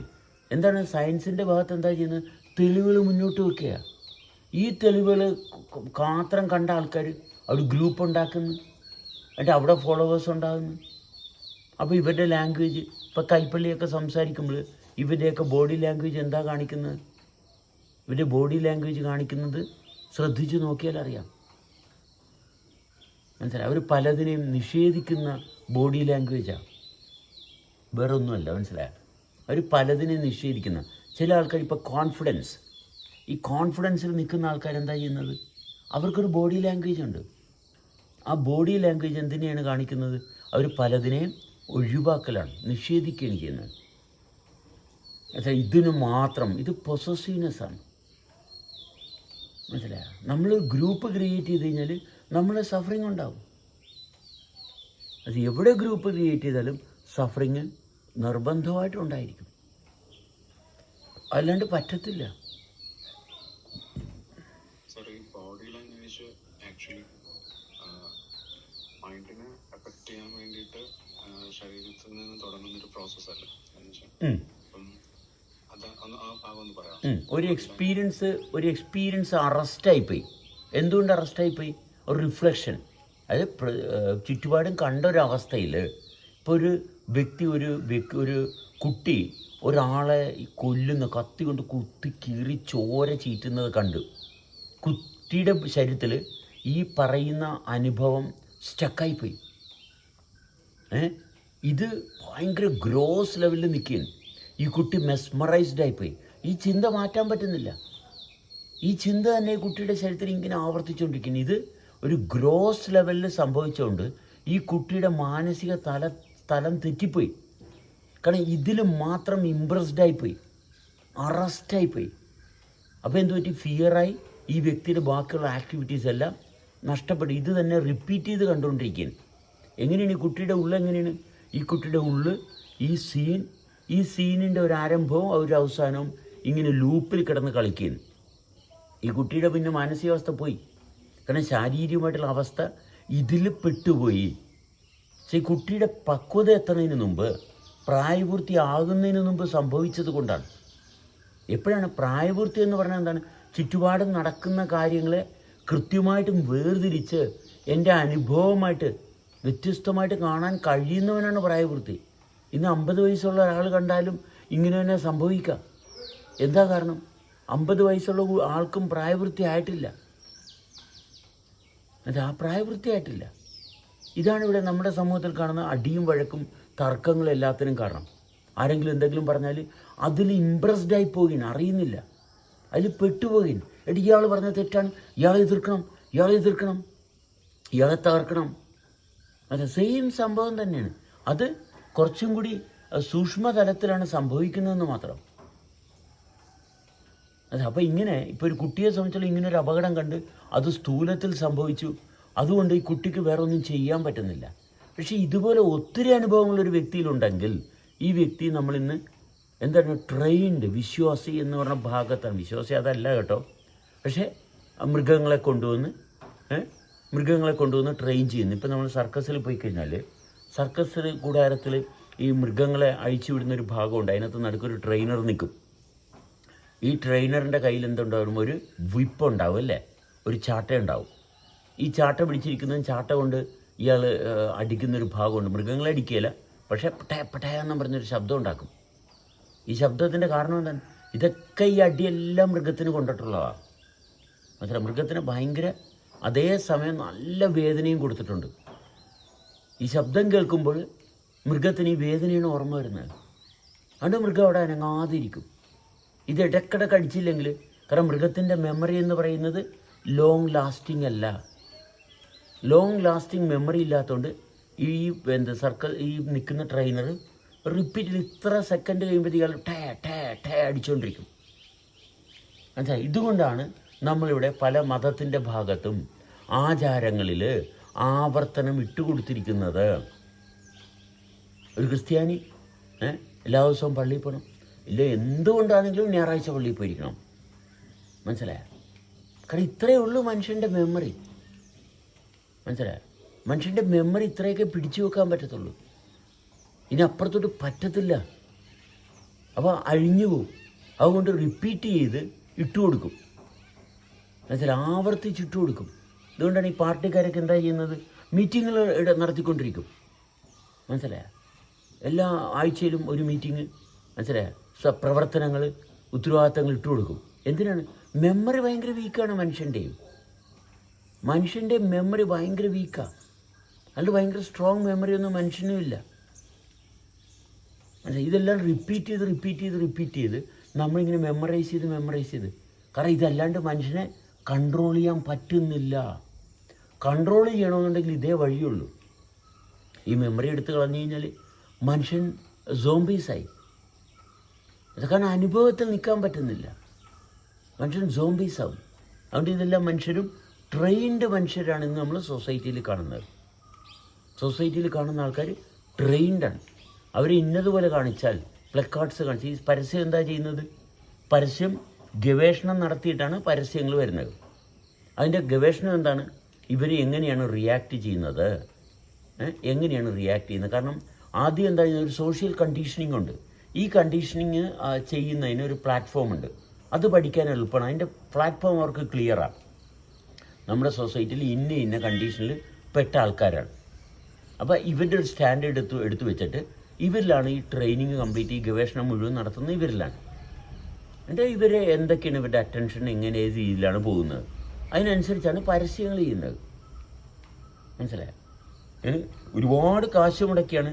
എന്താണ് സയൻസിൻ്റെ ഭാഗത്ത് എന്താ ചെയ്യുന്നത്? തെളിവുകൾ മുന്നോട്ട് വയ്ക്കുക. ഈ തെളിവുകൾ മാത്രം കണ്ട ആൾക്കാർ ഒരു ഗ്രൂപ്പ് ഉണ്ടാക്കുന്നു, എന്നിട്ട് അവിടെ ഫോളോവേഴ്സ് ഉണ്ടാകുന്നു. അപ്പോൾ ഇവരുടെ ലാംഗ്വേജ്, ഇപ്പോൾ കൈപ്പള്ളിയൊക്കെ സംസാരിക്കുമ്പോൾ ഇവരുടെയൊക്കെ ബോഡി ലാംഗ്വേജ് എന്താ കാണിക്കുന്നത്? ഇവരുടെ ബോഡി ലാംഗ്വേജ് കാണിക്കുന്നത് ശ്രദ്ധിച്ചു നോക്കിയാൽ അറിയാം. മനസ്സിലായി? അവർ പലതിനെയും നിഷേധിക്കുന്ന ബോഡി ലാംഗ്വേജാണ്, വേറെ ഒന്നുമല്ല. മനസ്സിലായോ? അവർ പലതിനെയും നിഷേധിക്കുന്ന ചില ആൾക്കാർ. ഇപ്പോൾ ഈ കോൺഫിഡൻസിൽ നിൽക്കുന്ന ആൾക്കാർ എന്താ ചെയ്യുന്നത്? അവർക്കൊരു ബോഡി ലാംഗ്വേജ് ഉണ്ട്. ആ ബോഡി ലാംഗ്വേജ് എന്തിനെയാണ് കാണിക്കുന്നത്? അവർ പലതിനെയും ഒഴിവാക്കലാണ്, നിഷേധിക്കുകയാണ് ചെയ്യുന്നത്. എന്നുവെച്ചാൽ ഇതിന് മാത്രം, ഇത് പൊസസീവ്നെസ്സാണ്. മനസ്സിലായോ? നമ്മൾ ഗ്രൂപ്പ് ക്രിയേറ്റ് ചെയ്ത് കഴിഞ്ഞാൽ നമ്മൾ സഫറിങ് ഉണ്ടാവും. അത് എവിടെ ഗ്രൂപ്പ് ക്രിയേറ്റ് ചെയ്താലും സഫറിങ് നിർബന്ധമായിട്ടുണ്ടായിരിക്കും, അല്ലാണ്ട് പറ്റത്തില്ല. സർ, ഈ ബോഡി ലാംഗ്വേജ് ആക്ച്വലി മൈൻഡിനെ എഫക്റ്റ് ചെയ്യാൻ വേണ്ടിയിട്ട് ശരീരത്തിൽ നിന്ന് തുടങ്ങുന്നൊരു പ്രോസസ്സല്ല. അപ്പം അത് ആ ഭാഗം ഒന്ന് പറയാം. ഒരു എക്സ്പീരിയൻസ് അറസ്റ്റായിപ്പോയി. എന്തുകൊണ്ട് അറസ്റ്റായിപ്പോയി? ഒരു റിഫ്ലക്ഷൻ. അത് ചുറ്റുപാടും കണ്ട ഒരവസ്ഥയിൽ ഇപ്പോൾ ഒരു വ്യക്തി ഒരു കുട്ടി ഒരാളെ കൊല്ലുന്ന, കത്തി കൊണ്ട് കുത്തി കീറി ചോര ചീറ്റുന്നത് കണ്ടു. കുട്ടിയുടെ ശരീരത്തിൽ ഈ പറയുന്ന അനുഭവം സ്റ്റക്കായിപ്പോയി. ഇത് ഭയങ്കര ഗ്രോസ് ലെവലിൽ നിൽക്കുകയാണ്. ഈ കുട്ടി മെസ്മറൈസ്ഡ് ആയിപ്പോയി. ഈ ചിന്ത മാറ്റാൻ പറ്റുന്നില്ല. ഈ ചിന്ത തന്നെ കുട്ടിയുടെ ശരീരത്തിൽ ഇങ്ങനെ ആവർത്തിച്ചുകൊണ്ടിരിക്കുന്നു. ഇത് ഒരു ഗ്രോസ് ലെവലിൽ സംഭവിച്ചുകൊണ്ട് ഈ കുട്ടിയുടെ മാനസിക തലം തെറ്റിപ്പോയി. കാരണം ഇതിൽ മാത്രം ഇംപ്രസ്ഡ് ആയിപ്പോയി, അറസ്റ്റായിപ്പോയി. അപ്പോൾ എന്തു പറ്റി? ഫിയറായി ഈ വ്യക്തിയുടെ ബാക്കിയുള്ള ആക്ടിവിറ്റീസ് എല്ലാം നഷ്ടപ്പെട്ടു. ഇത് തന്നെ റിപ്പീറ്റ് ചെയ്ത് കണ്ടുകൊണ്ടിരിക്കുകയാണ്. എങ്ങനെയാണ് ഈ കുട്ടിയുടെ ഉള്ളിൽ? എങ്ങനെയാണ് ഈ കുട്ടിയുടെ ഉള്ളിൽ ഈ സീനിൻ്റെ ഒരു ആരംഭവും ഒരു അവസാനവും ഇങ്ങനെ ലൂപ്പിൽ കിടന്ന് കളിക്കുകയാണ്. ഈ കുട്ടിയുടെ പിന്നെ മാനസികാവസ്ഥ പോയി. കാരണം ശാരീരികമായിട്ടുള്ള അവസ്ഥ ഇതിൽ പെട്ടുപോയി. പക്ഷേ ഈ കുട്ടിയുടെ പക്വത എത്തുന്നതിന് മുമ്പ്, പ്രായപൂർത്തിയാകുന്നതിന് മുമ്പ് സംഭവിച്ചത് കൊണ്ടാണ്. എപ്പോഴാണ് പ്രായപൂർത്തി എന്ന് പറഞ്ഞാൽ എന്താണ്? ചുറ്റുപാടും നടക്കുന്ന കാര്യങ്ങളെ കൃത്യമായിട്ടും വേർതിരിച്ച് എൻ്റെ അനുഭവമായിട്ട് വ്യത്യസ്തമായിട്ട് കാണാൻ കഴിയുന്നവനാണ് പ്രായപൂർത്തി. ഇന്ന് 50 വയസ്സുള്ള ഒരാൾ കണ്ടാലും ഇങ്ങനെ തന്നെ സംഭവിക്കാം. എന്താ കാരണം? 50 വയസ്സുള്ള ആൾക്കും പ്രായപൂർത്തി ആയിട്ടില്ല. ആ പ്രായപൂർത്തി ആയിട്ടില്ല. ഇതാണ് ഇവിടെ നമ്മുടെ സമൂഹത്തിൽ കാണുന്ന അടിയും വഴക്കും തർക്കങ്ങളും എല്ലാത്തിനും കാരണം. ആരെങ്കിലും എന്തെങ്കിലും പറഞ്ഞാൽ അതിൽ ഇംപ്രസ്ഡായി പോകുകയാണ്, അറിയുന്നില്ല, അതിൽ പെട്ടുപോകുകയാണ്. ഇയാൾ പറഞ്ഞ തെറ്റാണ്, ഇയാളെ എതിർക്കണം, ഇയാളെ തകർക്കണം. അതെ, സെയിം സംഭവം തന്നെയാണ്. അത് കുറച്ചും കൂടി സൂക്ഷ്മതലത്തിലാണ് സംഭവിക്കുന്നതെന്ന് മാത്രം. അതെ, അപ്പോൾ ഇപ്പോൾ ഒരു കുട്ടിയെ സംബന്ധിച്ചുള്ള ഇങ്ങനെ ഒരു അപകടം കണ്ട് അത് സ്ഥൂലത്തിൽ സംഭവിച്ചു, അതുകൊണ്ട് ഈ കുട്ടിക്ക് വേറെ ഒന്നും ചെയ്യാൻ പറ്റുന്നില്ല. പക്ഷേ ഇതുപോലെ ഒത്തിരി അനുഭവങ്ങളൊരു വ്യക്തിയിലുണ്ടെങ്കിൽ ഈ വ്യക്തി നമ്മളിന്ന് എന്താണ് ട്രെയിൻഡ് വിശ്വാസി എന്ന് പറഞ്ഞ ഭാഗത്താണ്. വിശ്വാസി അതല്ല കേട്ടോ, പക്ഷേ മൃഗങ്ങളെ കൊണ്ടുവന്ന് ട്രെയിൻ ചെയ്യുന്നു. ഇപ്പം നമ്മൾ സർക്കസിൽ പോയി കഴിഞ്ഞാൽ സർക്കസ് കൂടാരത്തിൽ ഈ മൃഗങ്ങളെ അഴിച്ചു വിടുന്നൊരു ഭാഗമുണ്ട്. അതിനകത്ത് നടുക്കൊരു ട്രെയിനർ നിൽക്കും. ഈ ട്രെയിനറിൻ്റെ കയ്യിൽ എന്തുണ്ടാവും? ഒരു വിപ്പ് ഉണ്ടാവും, അല്ലേ? ഒരു ചാട്ട ഉണ്ടാവും. ഈ ചാട്ട പിടിച്ചിരിക്കുന്നതും ചാട്ട കൊണ്ട് ഇയാൾ അടിക്കുന്നൊരു ഭാഗമുണ്ട്. മൃഗങ്ങളെ അടിക്കുകയില്ല, പക്ഷേ പട്ടയെന്നും പറഞ്ഞൊരു ശബ്ദം ഉണ്ടാക്കും. ഈ ശബ്ദത്തിൻ്റെ കാരണം എന്താണ്? ഇതൊക്കെ ഈ അടിയെല്ലാം മൃഗത്തിന് കൊണ്ടിട്ടുള്ളതാണ്. മനസ്സിലായി? മൃഗത്തിന് ഭയങ്കര അതേസമയം നല്ല വേദനയും കൊടുത്തിട്ടുണ്ട്. ഈ ശബ്ദം കേൾക്കുമ്പോൾ മൃഗത്തിന് ഈ വേദനയാണ് ഓർമ്മ വരുന്നത്. അതുകൊണ്ട് മൃഗം അവിടെ അനങ്ങാതിരിക്കും. ഇത് ഇടയ്ക്കിടയ്ക്ക് അടിച്ചില്ലെങ്കിൽ, കാരണം മൃഗത്തിൻ്റെ മെമ്മറി എന്ന് പറയുന്നത് ലോങ് ലാസ്റ്റിംഗ് അല്ല. ലോങ് ലാസ്റ്റിംഗ് മെമ്മറി ഇല്ലാത്തതുകൊണ്ട് ഈ നിൽക്കുന്ന ട്രെയിനർ റിപ്പീറ്റിൽ ഇത്ര സെക്കൻഡ് കഴിയുമ്പോൾ ഇയാൾ ടേ അടിച്ചുകൊണ്ടിരിക്കും. മനസ്സിലായി? ഇതുകൊണ്ടാണ് നമ്മളിവിടെ പല മതത്തിൻ്റെ ഭാഗത്തും ആചാരങ്ങളിൽ ആവർത്തനം ഇട്ടുകൊടുത്തിരിക്കുന്നത്. ഒരു ക്രിസ്ത്യാനി എല്ലാ ദിവസവും പള്ളിയിൽ പോകണം, ഇല്ല എന്തുകൊണ്ടാണെങ്കിലും ഞായറാഴ്ച പള്ളിയിൽ പോയിരിക്കണം. മനസ്സിലായോ? കാരണം ഇത്രയേ ഉള്ളൂ മനുഷ്യൻ്റെ മെമ്മറി. മനസ്സിലായോ? മനുഷ്യൻ്റെ മെമ്മറി ഇത്രയൊക്കെ പിടിച്ചു വെക്കാൻ പറ്റത്തുള്ളൂ. ഇനി അപ്പുറത്തോട്ട് പറ്റത്തില്ല. അപ്പോൾ അഴിഞ്ഞു പോവും. അതുകൊണ്ട് റിപ്പീറ്റ് ചെയ്ത് ഇട്ട് കൊടുക്കും. മനസ്സിലായി? ആവർത്തിച്ചിട്ട് കൊടുക്കും. അതുകൊണ്ടാണ് ഈ പാർട്ടിക്കാരൊക്കെ എന്താ ചെയ്യുന്നത്? മീറ്റിങ്ങുകൾ നടത്തിക്കൊണ്ടിരിക്കും. മനസ്സിലായോ? എല്ലാ ആഴ്ചയിലും ഒരു മീറ്റിംഗ്. മനസ്സിലായോ? പ്രവർത്തനങ്ങൾ, ഉത്തരവാദിത്തങ്ങൾ ഇട്ട് കൊടുക്കും. എന്തിനാണ്? മെമ്മറി ഭയങ്കര വീക്കാണ് മനുഷ്യൻ്റെ മെമ്മറി ഭയങ്കര വീക്കാണ്. അല്ലാണ്ട് ഭയങ്കര സ്ട്രോങ് മെമ്മറി ഒന്നും മനുഷ്യനും ഇല്ല. ഇതെല്ലാം റിപ്പീറ്റ് ചെയ്ത് നമ്മളിങ്ങനെ മെമ്മറൈസ് ചെയ്ത് കാരണം ഇതല്ലാണ്ട് മനുഷ്യനെ കൺട്രോൾ ചെയ്യാൻ പറ്റുന്നില്ല. കൺട്രോൾ ചെയ്യണമെന്നുണ്ടെങ്കിൽ ഇതേ വഴിയുള്ളൂ. ഈ മെമ്മറി എടുത്ത് കളഞ്ഞു കഴിഞ്ഞാൽ മനുഷ്യൻ സോംബീസായി. കാരണം അനുഭവത്തിൽ നിൽക്കാൻ പറ്റുന്നില്ല. മനുഷ്യൻ സോംബീസാവും. അതുകൊണ്ട് ഇതെല്ലാം മനുഷ്യരും ട്രെയിൻഡ് മനുഷ്യരാണ് ഇന്ന് നമ്മൾ സൊസൈറ്റിയിൽ കാണുന്നത്. സൊസൈറ്റിയിൽ കാണുന്ന ആൾക്കാർ ട്രെയിൻഡാണ്. അവർ ഇന്നതുപോലെ കാണിച്ചാൽ പ്ലക്കാർഡ്സ് കാണിച്ച് ഈ പരസ്യം എന്താ ചെയ്യുന്നത്? പരസ്യം ഗവേഷണം നടത്തിയിട്ടാണ് പരസ്യങ്ങൾ വരുന്നത്. അതിൻ്റെ ഗവേഷണം എന്താണ്? ഇവർ എങ്ങനെയാണ് റിയാക്ട് ചെയ്യുന്നത്? കാരണം ആദ്യം എന്താ ചെയ്യുന്നത്? ഒരു സോഷ്യൽ കണ്ടീഷനിങ് ഉണ്ട്. ഈ കണ്ടീഷനിങ് ചെയ്യുന്നതിന് ഒരു പ്ലാറ്റ്ഫോം ഉണ്ട്. അത് പഠിക്കാൻ എളുപ്പമാണ്. അതിൻ്റെ പ്ലാറ്റ്ഫോം അവർക്ക് ക്ലിയറാണ്. നമ്മുടെ സൊസൈറ്റിയിൽ ഇന്ന കണ്ടീഷനിൽ പെട്ട ആൾക്കാരാണ്. അപ്പോൾ ഇവരുടെ ഒരു സ്റ്റാൻഡ് എടുത്തു വെച്ചിട്ട് ഇവരിലാണ് ഈ ട്രെയിനിങ് കംപ്ലീറ്റ്, ഈ ഗവേഷണം മുഴുവൻ നടത്തുന്നത് ഇവരിലാണ്. എന്നിട്ട് ഇവരെ എന്തൊക്കെയാണ് ഇവരുടെ അറ്റൻഷൻ എങ്ങനെ ഏത് രീതിയിലാണ് പോകുന്നത്, അതിനനുസരിച്ചാണ് പരസ്യങ്ങൾ ചെയ്യുന്നത്. മനസ്സിലായോ? ഒരുപാട് കാശ് മുടക്കിയാണ്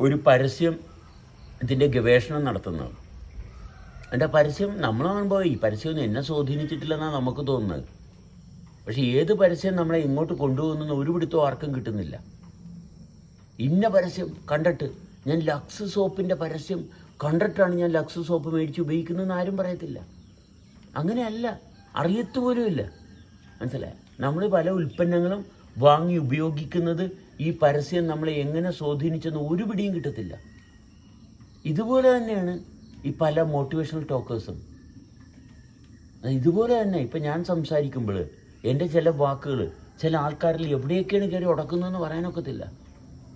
ഒരു പരസ്യം ഇതിൻ്റെ ഗവേഷണം നടത്തുന്നത്. എൻ്റെ പരസ്യം നമ്മൾ കാണുമ്പോൾ ഈ പരസ്യമൊന്നും എന്നെ സ്വാധീനിച്ചിട്ടില്ലെന്നാണ് നമുക്ക് തോന്നുന്നത്. പക്ഷേ ഏത് പരസ്യം നമ്മളെ ഇങ്ങോട്ട് കൊണ്ടുപോകുന്ന ഒരു പിടുത്തവും ആർക്കും കിട്ടുന്നില്ല. ഇന്ന പരസ്യം കണ്ടിട്ട്, ഞാൻ ലക്സ് സോപ്പിൻ്റെ പരസ്യം കണ്ടിട്ടാണ് ഞാൻ ലക്സ് സോപ്പ് മേടിച്ച് ഉപയോഗിക്കുന്നതെന്ന് ആരും പറയത്തില്ല. അങ്ങനെയല്ല, അറിയത്തുപോലുമില്ല. മനസ്സിലായി? നമ്മൾ പല ഉൽപ്പന്നങ്ങളും വാങ്ങി ഉപയോഗിക്കുന്നത് ഈ പരസ്യം നമ്മളെ എങ്ങനെ സ്വാധീനിച്ചെന്ന് ഒരു പിടിയും കിട്ടത്തില്ല. ഇതുപോലെ തന്നെയാണ് ഈ പല മോട്ടിവേഷണൽ ടോക്കേഴ്സും. ഇതുപോലെ തന്നെ ഇപ്പം ഞാൻ സംസാരിക്കുമ്പോൾ എൻ്റെ ചില വാക്കുകൾ ചില ആൾക്കാരിൽ എവിടെയൊക്കെയാണ് കയറി ഉടക്കുന്നതെന്ന് പറയാനൊക്കത്തില്ല.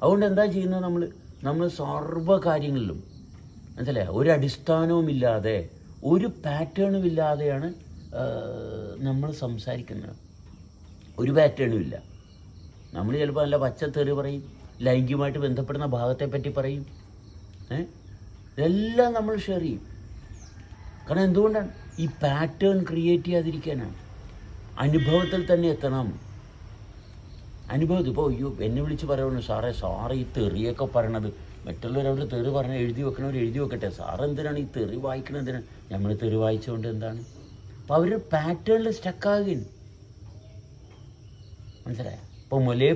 അതുകൊണ്ട് എന്താ ചെയ്യുന്നത്? നമ്മൾ സർവ്വ കാര്യങ്ങളിലും മനസ്സിലായോ ഒരു അടിസ്ഥാനവുമില്ലാതെ ഒരു പാറ്റേണും ഇല്ലാതെയാണ് നമ്മൾ സംസാരിക്കുന്നത്. ഒരു പാറ്റേണും ഇല്ല. നമ്മൾ ചിലപ്പോൾ നല്ല പച്ചത്തെറി പറയും, ലൈംഗികമായിട്ട് ബന്ധപ്പെടുന്ന ഭാഗത്തെപ്പറ്റി പറയും. ഇതെല്ലാം നമ്മൾ ഷെയർ ചെയ്യും. കാരണം എന്തുകൊണ്ടാണ്? ഈ പാറ്റേൺ ക്രിയേറ്റ് ചെയ്യാതിരിക്കാനാണ്. അനുഭവത്തിൽ തന്നെ എത്തണം. അനുഭവത്തിൽ ഇപ്പോൾ എന്നെ വിളിച്ച് പറയുന്നു, സാറേ ഈ തെറിയൊക്കെ പറയണത് മറ്റുള്ളവരവിടെ തെറി പറഞ്ഞാൽ എഴുതി വെക്കട്ടെ, സാറ് എന്തിനാണ് ഈ തെറി വായിക്കണത്? എന്തിനാണ്? നമ്മൾ തെറി വായിച്ചുകൊണ്ട് എന്താണ്? അപ്പോൾ അവർ പാറ്റേണിൽ സ്റ്റക്കാകുകയാണ്. മനസ്സിലായോ? ഇപ്പോൾ മുലയെ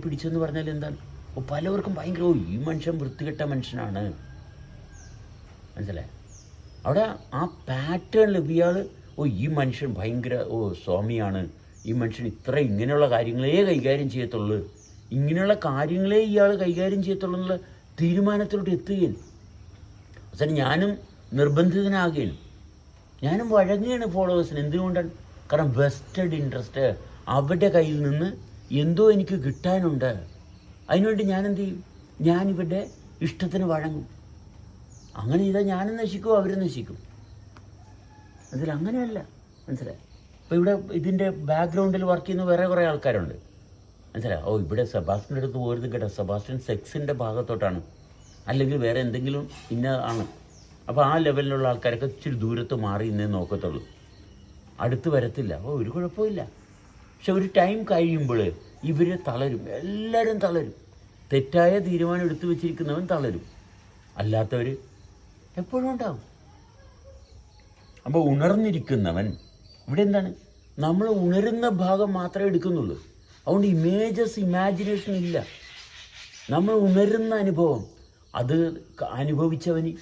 പിടിച്ചെന്ന് പറഞ്ഞാൽ എന്താണ്? അപ്പോൾ പലവർക്കും ഭയങ്കര ഈ മനുഷ്യൻ വൃത്തികെട്ട മനുഷ്യനാണ്. മനസ്സിലായോ? അവിടെ ആ പാറ്റേണിൽ ഇയാൾ ഈ മനുഷ്യൻ ഭയങ്കര സ്വാമിയാണ്, ഈ മനുഷ്യൻ ഇങ്ങനെയുള്ള കാര്യങ്ങളേ കൈകാര്യം ചെയ്യത്തുള്ളൂ, ഇങ്ങനെയുള്ള കാര്യങ്ങളേ ഇയാൾ കൈകാര്യം ചെയ്യത്തുള്ളൂ എന്നുള്ള തീരുമാനത്തിലോട്ട് എത്തുകയാണ്. അവസാനം ഞാനും നിർബന്ധിതനാകുകയാണ്, ഞാനും വഴങ്ങുകയാണ് ഫോളോവേഴ്സിന്. എന്തുകൊണ്ടാണ്? കാരണം വെസ്റ്റഡ് ഇൻട്രസ്റ്റ്, അവരുടെ കയ്യിൽ നിന്ന് എന്തോ എനിക്ക് കിട്ടാനുണ്ട്. അതിനുവേണ്ടി ഞാൻ എന്ത് ചെയ്യും? ഞാനിവരുടെ ഇഷ്ടത്തിന് വഴങ്ങും. അങ്ങനെ ചെയ്താൽ ഞാനും നശിക്കും, അവരും നശിക്കും. അങ്ങനെയല്ല. മനസ്സിലായി? ഇപ്പോൾ ഇവിടെ ഇതിൻ്റെ ബാക്ക്ഗ്രൗണ്ടിൽ വർക്ക് ചെയ്യുന്ന വേറെ കുറേ ആൾക്കാരുണ്ട്. മനസ്സിലായി? ഇവിടെ സെബാസ്റ്റ്യൻ്റെ അടുത്ത് പോരുത് കേട്ടോ, സെബാസ്റ്റ്യൻ സെക്സിൻ്റെ ഭാഗത്തോട്ടാണ്, അല്ലെങ്കിൽ വേറെ എന്തെങ്കിലും ആണ്. അപ്പോൾ ആ ലെവലിലുള്ള ആൾക്കാരൊക്കെ ഇച്ചിരി ദൂരത്ത് മാറി ഇന്നേ നോക്കത്തുള്ളൂ, അടുത്ത് വരത്തില്ല. ഒരു കുഴപ്പമില്ല. പക്ഷെ ഒരു ടൈം കഴിയുമ്പോൾ ഇവർ തളരും, എല്ലാവരും തളരും. തെറ്റായ തീരുമാനം എടുത്തു വെച്ചിരിക്കുന്നവൻ തളരും, അല്ലാത്തവർ എപ്പോഴും ഉണ്ടാവും. അപ്പോൾ ഉണർന്നിരിക്കുന്നവൻ ഇവിടെ എന്താണ്? നമ്മൾ ഉണരുന്ന ഭാഗം മാത്രമേ എടുക്കുന്നുള്ളൂ. അതുകൊണ്ട് ഇമാജിനേഷൻ ഇല്ല. നമ്മൾ ഉണരുന്ന അനുഭവം, അത് അനുഭവിച്ചവന്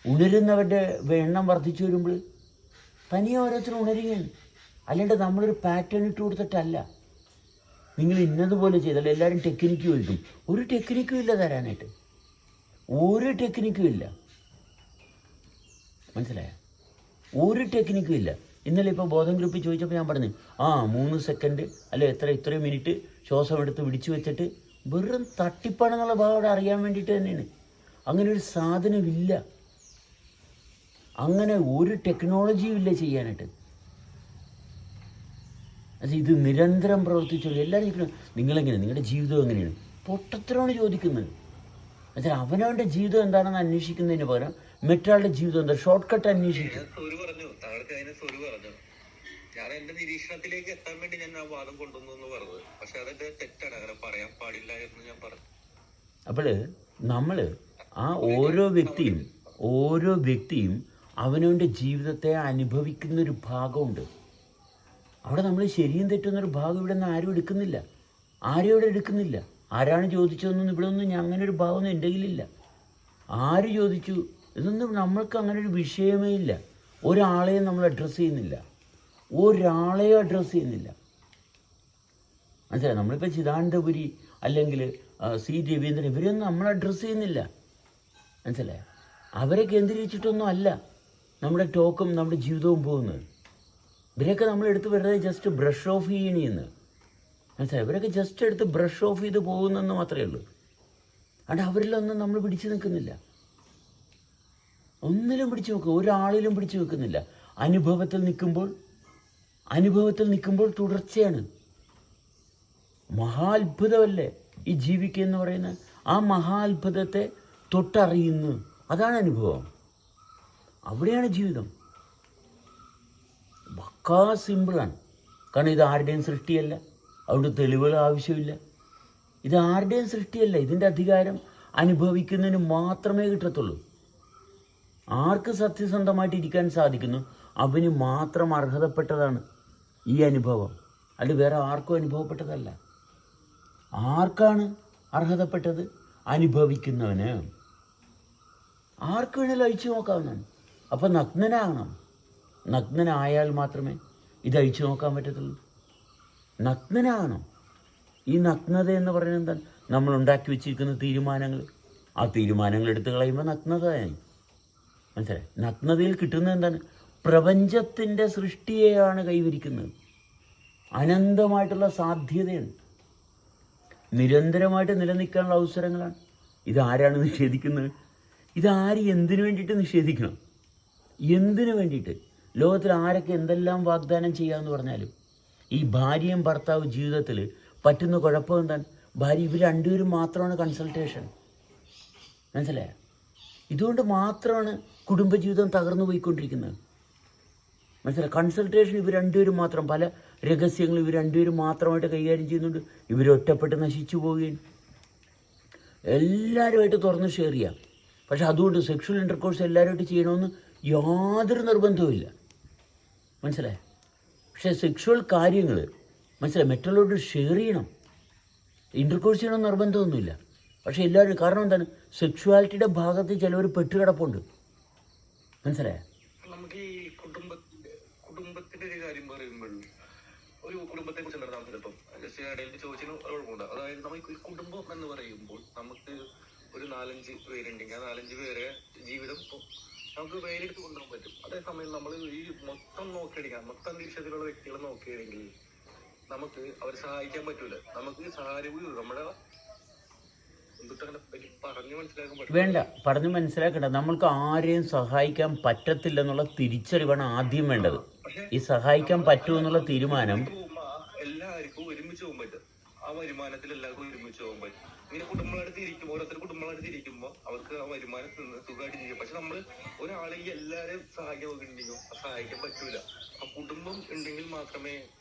ഉണരുന്നവരുടെ എണ്ണം വർദ്ധിച്ചു വരുമ്പോൾ തനിയെ ഓരോരുത്തരും ഉണരുകയാണ്. അല്ലാണ്ട് നമ്മളൊരു പാറ്റേൺ ഇട്ട് കൊടുത്തിട്ടല്ല. നിങ്ങൾ ഇന്നതുപോലെ ചെയ്താൽ എല്ലാവരും ടെക്നിക്ക് ചോദിക്കും. ഒരു ടെക്നിക്കും ഇല്ല തരാനായിട്ട്, ഒരു ടെക്നിക്കും ഇല്ല. മനസ്സിലായോ? ഒരു ടെക്നിക്കും ഇല്ല. ഇന്നലെ ഇപ്പോൾ ബോധം ഗ്രൂപ്പിൽ ചോദിച്ചപ്പോൾ ഞാൻ പറഞ്ഞു 3 സെക്കൻഡ് അല്ലെ ഇത്രയും മിനിറ്റ് ശ്വാസം എടുത്ത് പിടിച്ചു വെച്ചിട്ട് വെറും തട്ടിപ്പാണെന്നുള്ള ഭാഗം അവിടെ അറിയാൻ വേണ്ടിയിട്ട് തന്നെയാണ്. അങ്ങനെ ഒരു സാധനമില്ല, അങ്ങനെ ഒരു ടെക്നോളജിയും ഇല്ല ചെയ്യാനായിട്ട്. അത് ഇത് നിരന്തരം പ്രവർത്തിച്ചുള്ളൂ. എല്ലാവരും ചോദിക്കണം നിങ്ങളെങ്ങനെ, നിങ്ങളുടെ ജീവിതം എങ്ങനെയാണ്? പൊട്ടത്തരമാണ് ചോദിക്കുന്നത്. എന്നുവെച്ചാൽ അവനവൻ്റെ ജീവിതം എന്താണെന്ന് അന്വേഷിക്കുന്നതിന് പകരം മറ്റൊരാളുടെ ജീവിതം എന്താ ഷോർട്ട് കട്ട് അന്വേഷിക്കും. ഞാൻ എന്റെ നിരീക്ഷണത്തിലേക്ക് എത്താൻ വേണ്ടി ഞാൻ ആ വാദം കൊണ്ടുവന്നു പറഞ്ഞത്, പക്ഷെ അതൊക്കെ തെറ്റാണ്, അങ്ങനെ പറയാൻ പാടില്ല എന്ന് ഞാൻ പറഞ്ഞു. അപ്പോൾ നമ്മൾ ആ ഓരോ വ്യക്തിയും അവനവൻ്റെ ജീവിതത്തെ അനുഭവിക്കുന്നൊരു ഭാഗമുണ്ട്. അവിടെ നമ്മൾ ശരിയും തെറ്റുന്നൊരു ഭാഗം ഇവിടെ നിന്ന് ആരും എടുക്കുന്നില്ല, ആരാണ് ചോദിച്ചതെന്നൊന്നും ഇവിടെ ഒന്നും അങ്ങനെ ഒരു ഭാഗമൊന്നും എൻ്റെ കയ്യിലില്ല. ആര് ചോദിച്ചു ഇതൊന്നും നമ്മൾക്ക് അങ്ങനെ ഒരു വിഷയമേ ഇല്ല. ഒരാളെയും നമ്മൾ അഡ്രസ്സ് ചെയ്യുന്നില്ല. മനസ്സിലായി? നമ്മളിപ്പോൾ ചിദാനന്ദപുരി അല്ലെങ്കിൽ സി രവീന്ദ്രൻ ഇവരെയൊന്നും നമ്മൾ അഡ്രസ്സ് ചെയ്യുന്നില്ല. മനസ്സിലായി? അവരെ കേന്ദ്രീകരിച്ചിട്ടൊന്നും അല്ല നമ്മുടെ ടോക്കും നമ്മുടെ ജീവിതവും പോകുന്നത്. ഇവരെയൊക്കെ നമ്മളെടുത്ത് വെറുതെ ജസ്റ്റ് ബ്രഷ് ഓഫ് ചെയ്യണമെന്ന്. മനസ്സിലായി? ഇവരൊക്കെ ജസ്റ്റ് എടുത്ത് ബ്രഷ് ഓഫ് ചെയ്ത് പോകുന്നെന്ന് മാത്രമേ ഉള്ളൂ. അതുകൊണ്ട് അവരിലൊന്നും നമ്മൾ പിടിച്ചു നിൽക്കുന്നില്ല, ഒന്നിലും പിടിച്ചു നിൽക്കുക, ഒരാളിലും പിടിച്ചു നിൽക്കുന്നില്ല. അനുഭവത്തിൽ നിൽക്കുമ്പോൾ തുടർച്ചയാണ്. മഹാത്ഭുതമല്ലേ ഈ ജീവിക്കുക എന്ന് പറയുന്നത്? ആ മഹാത്ഭുതത്തെ തൊട്ടറിയുന്നു, അതാണ് അനുഭവം. അവിടെയാണ് ജീവിതം. പക്കാ സിമ്പിളാണ്. കാരണം ഇത് ആരുടെയും സൃഷ്ടിയല്ല, അതുകൊണ്ട് തെളിവുകൾ ആവശ്യമില്ല. ഇത് ആരുടെയും സൃഷ്ടിയല്ല. ഇതിൻ്റെ അധികാരം അനുഭവിക്കുന്നതിന് മാത്രമേ കിട്ടത്തുള്ളൂ. ആർക്ക് സത്യസന്ധമായിട്ട് ഇരിക്കാൻ സാധിക്കുന്നു അവന് മാത്രം അർഹതപ്പെട്ടതാണ് ഈ അനുഭവം, അല്ല വേറെ ആർക്കും അനുഭവപ്പെട്ടതല്ല. ആർക്കാണ് അർഹതപ്പെട്ടത്? അനുഭവിക്കുന്നവന്. ആർക്ക് വേണേലും അഴിച്ചു നോക്കാവുന്നതാണ്. അപ്പം നഗ്നനായാൽ മാത്രമേ ഇത് അഴിച്ചു നോക്കാൻ പറ്റത്തുള്ളൂ. നഗ്നനാകണം. ഈ നഗ്നത എന്ന് പറയുന്നത് എന്താണ്? നമ്മൾ ഉണ്ടാക്കി വെച്ചിരിക്കുന്ന തീരുമാനങ്ങൾ, ആ തീരുമാനങ്ങൾ എടുത്തു കളയുമ്പോൾ നഗ്നതയായി. മനസ്സിലായി? നഗ്നതയിൽ കിട്ടുന്നത് എന്താണ്? പ്രപഞ്ചത്തിൻ്റെ സൃഷ്ടിയെയാണ് കൈവരിക്കുന്നത്. അനന്തമായിട്ടുള്ള സാധ്യതയാണ്, നിരന്തരമായിട്ട് നിലനിൽക്കാനുള്ള അവസരങ്ങളാണ്. ഇതാരാണ് നിഷേധിക്കുന്നത്? ഇതാര് എന്തിനു വേണ്ടിയിട്ട് നിഷേധിക്കണം? എന്തിനു വേണ്ടിയിട്ട്? ലോകത്തിൽ ആരൊക്കെ എന്തെല്ലാം വാഗ്ദാനം ചെയ്യാമെന്ന് പറഞ്ഞാലും ഈ ഭാര്യയും ഭർത്താവ് ജീവിതത്തിൽ പറ്റുന്ന കുഴപ്പം എന്താണ്? ഇവർ രണ്ടുപേരും മാത്രമാണ് കൺസൾട്ടേഷൻ. മനസ്സിലായോ? ഇതുകൊണ്ട് മാത്രമാണ് കുടുംബജീവിതം തകർന്നു പോയിക്കൊണ്ടിരിക്കുന്നത്. മനസ്സിലായി? കൺസൾട്ടേഷൻ ഇവർ രണ്ടുപേരും മാത്രം, പല രഹസ്യങ്ങളും ഇവർ രണ്ടുപേരും മാത്രമായിട്ട് കൈകാര്യം ചെയ്യുന്നുണ്ട്. ഇവരൊറ്റപ്പെട്ട് നശിച്ചു പോവുകയും എല്ലാവരുമായിട്ട് തുറന്ന് ഷെയർ ചെയ്യാം. പക്ഷെ അതുകൊണ്ട് സെക്ഷൽ ഇൻ്റർകോഴ്സ് എല്ലാവരുമായിട്ട് ചെയ്യണമെന്ന് യാതൊരു നിർബന്ധവുമില്ല. മനസ്സിലായി? പക്ഷേ സെക്ഷുവൽ കാര്യങ്ങൾ മറ്റുള്ളവരോട് ഷെയർ ചെയ്യണം, ഇൻ്റർകോഴ്സ് ചെയ്യണമെന്ന് നിർബന്ധമൊന്നുമില്ല. പക്ഷേ എല്ലാവരും, കാരണം എന്താണ്? സെക്ഷുവാലിറ്റിയുടെ ഭാഗത്ത് ചിലവർ പെട്ടുകിടപ്പുണ്ട്. മനസ്സിലായോ? നമുക്ക് ഈ കുടുംബത്തിന്റെ ഒരു കാര്യം പറയുമ്പോൾ ഒരു കുടുംബത്തെ കുറിച്ച് എന്താണ് ചിലപ്പം ഇടയിൽ ചോദിച്ചതിന് കുഴപ്പമുണ്ട്. അതായത് നമുക്ക് ഈ കുടുംബം എന്ന് പറയുമ്പോൾ നമുക്ക് ഒരു 4-5 പേരുണ്ടെങ്കിൽ ആ 4-5 പേരെ ജീവിതം നമുക്ക് വേരെടുത്ത് കൊണ്ടുപോകാൻ പറ്റും. അതേസമയം നമ്മൾ ഈ മൊത്തം നോക്കിയെടുക്കാം, മൊത്തം അന്തരീക്ഷത്തിലുള്ള വ്യക്തികളെ നോക്കിയെങ്കിൽ നമുക്ക് അവരെ സഹായിക്കാൻ പറ്റൂല. നമുക്ക് സഹായവും നമ്മുടെ പറഞ്ഞു മനസ്സിലാക്കണ്ട. നമ്മൾക്ക് ആരെയും സഹായിക്കാൻ പറ്റത്തില്ലെന്നുള്ള തിരിച്ചറിവാണ് ആദ്യം വേണ്ടത്. ഈ സഹായിക്കാൻ പറ്റുമെന്നുള്ള തീരുമാനം എല്ലാവർക്കും ഒരുമിച്ച് പോകാൻ പറ്റും. ആ വരുമാനത്തിൽ എല്ലാവർക്കും ഒരുമിച്ച് പോകാൻ പറ്റും. ഇങ്ങനെ കുടുംബങ്ങളായിട്ട് ഇരിക്കുമ്പോൾ, ഓരോരുത്തർ കുടുംബങ്ങളായിട്ട് ഇരിക്കുമ്പോൾ അവർക്ക് ആ വരുമാനത്തിൽ നിന്ന് സുഖമായിട്ട് ജീവിക്കും. പക്ഷെ നമ്മൾ ഒരാളെ ഈ എല്ലാവരെയും സഹായിക്കാൻ നോക്കിയിട്ടുണ്ടെങ്കിൽ സഹായിക്കാൻ പറ്റൂല. ആ കുടുംബം ഉണ്ടെങ്കിൽ മാത്രമേ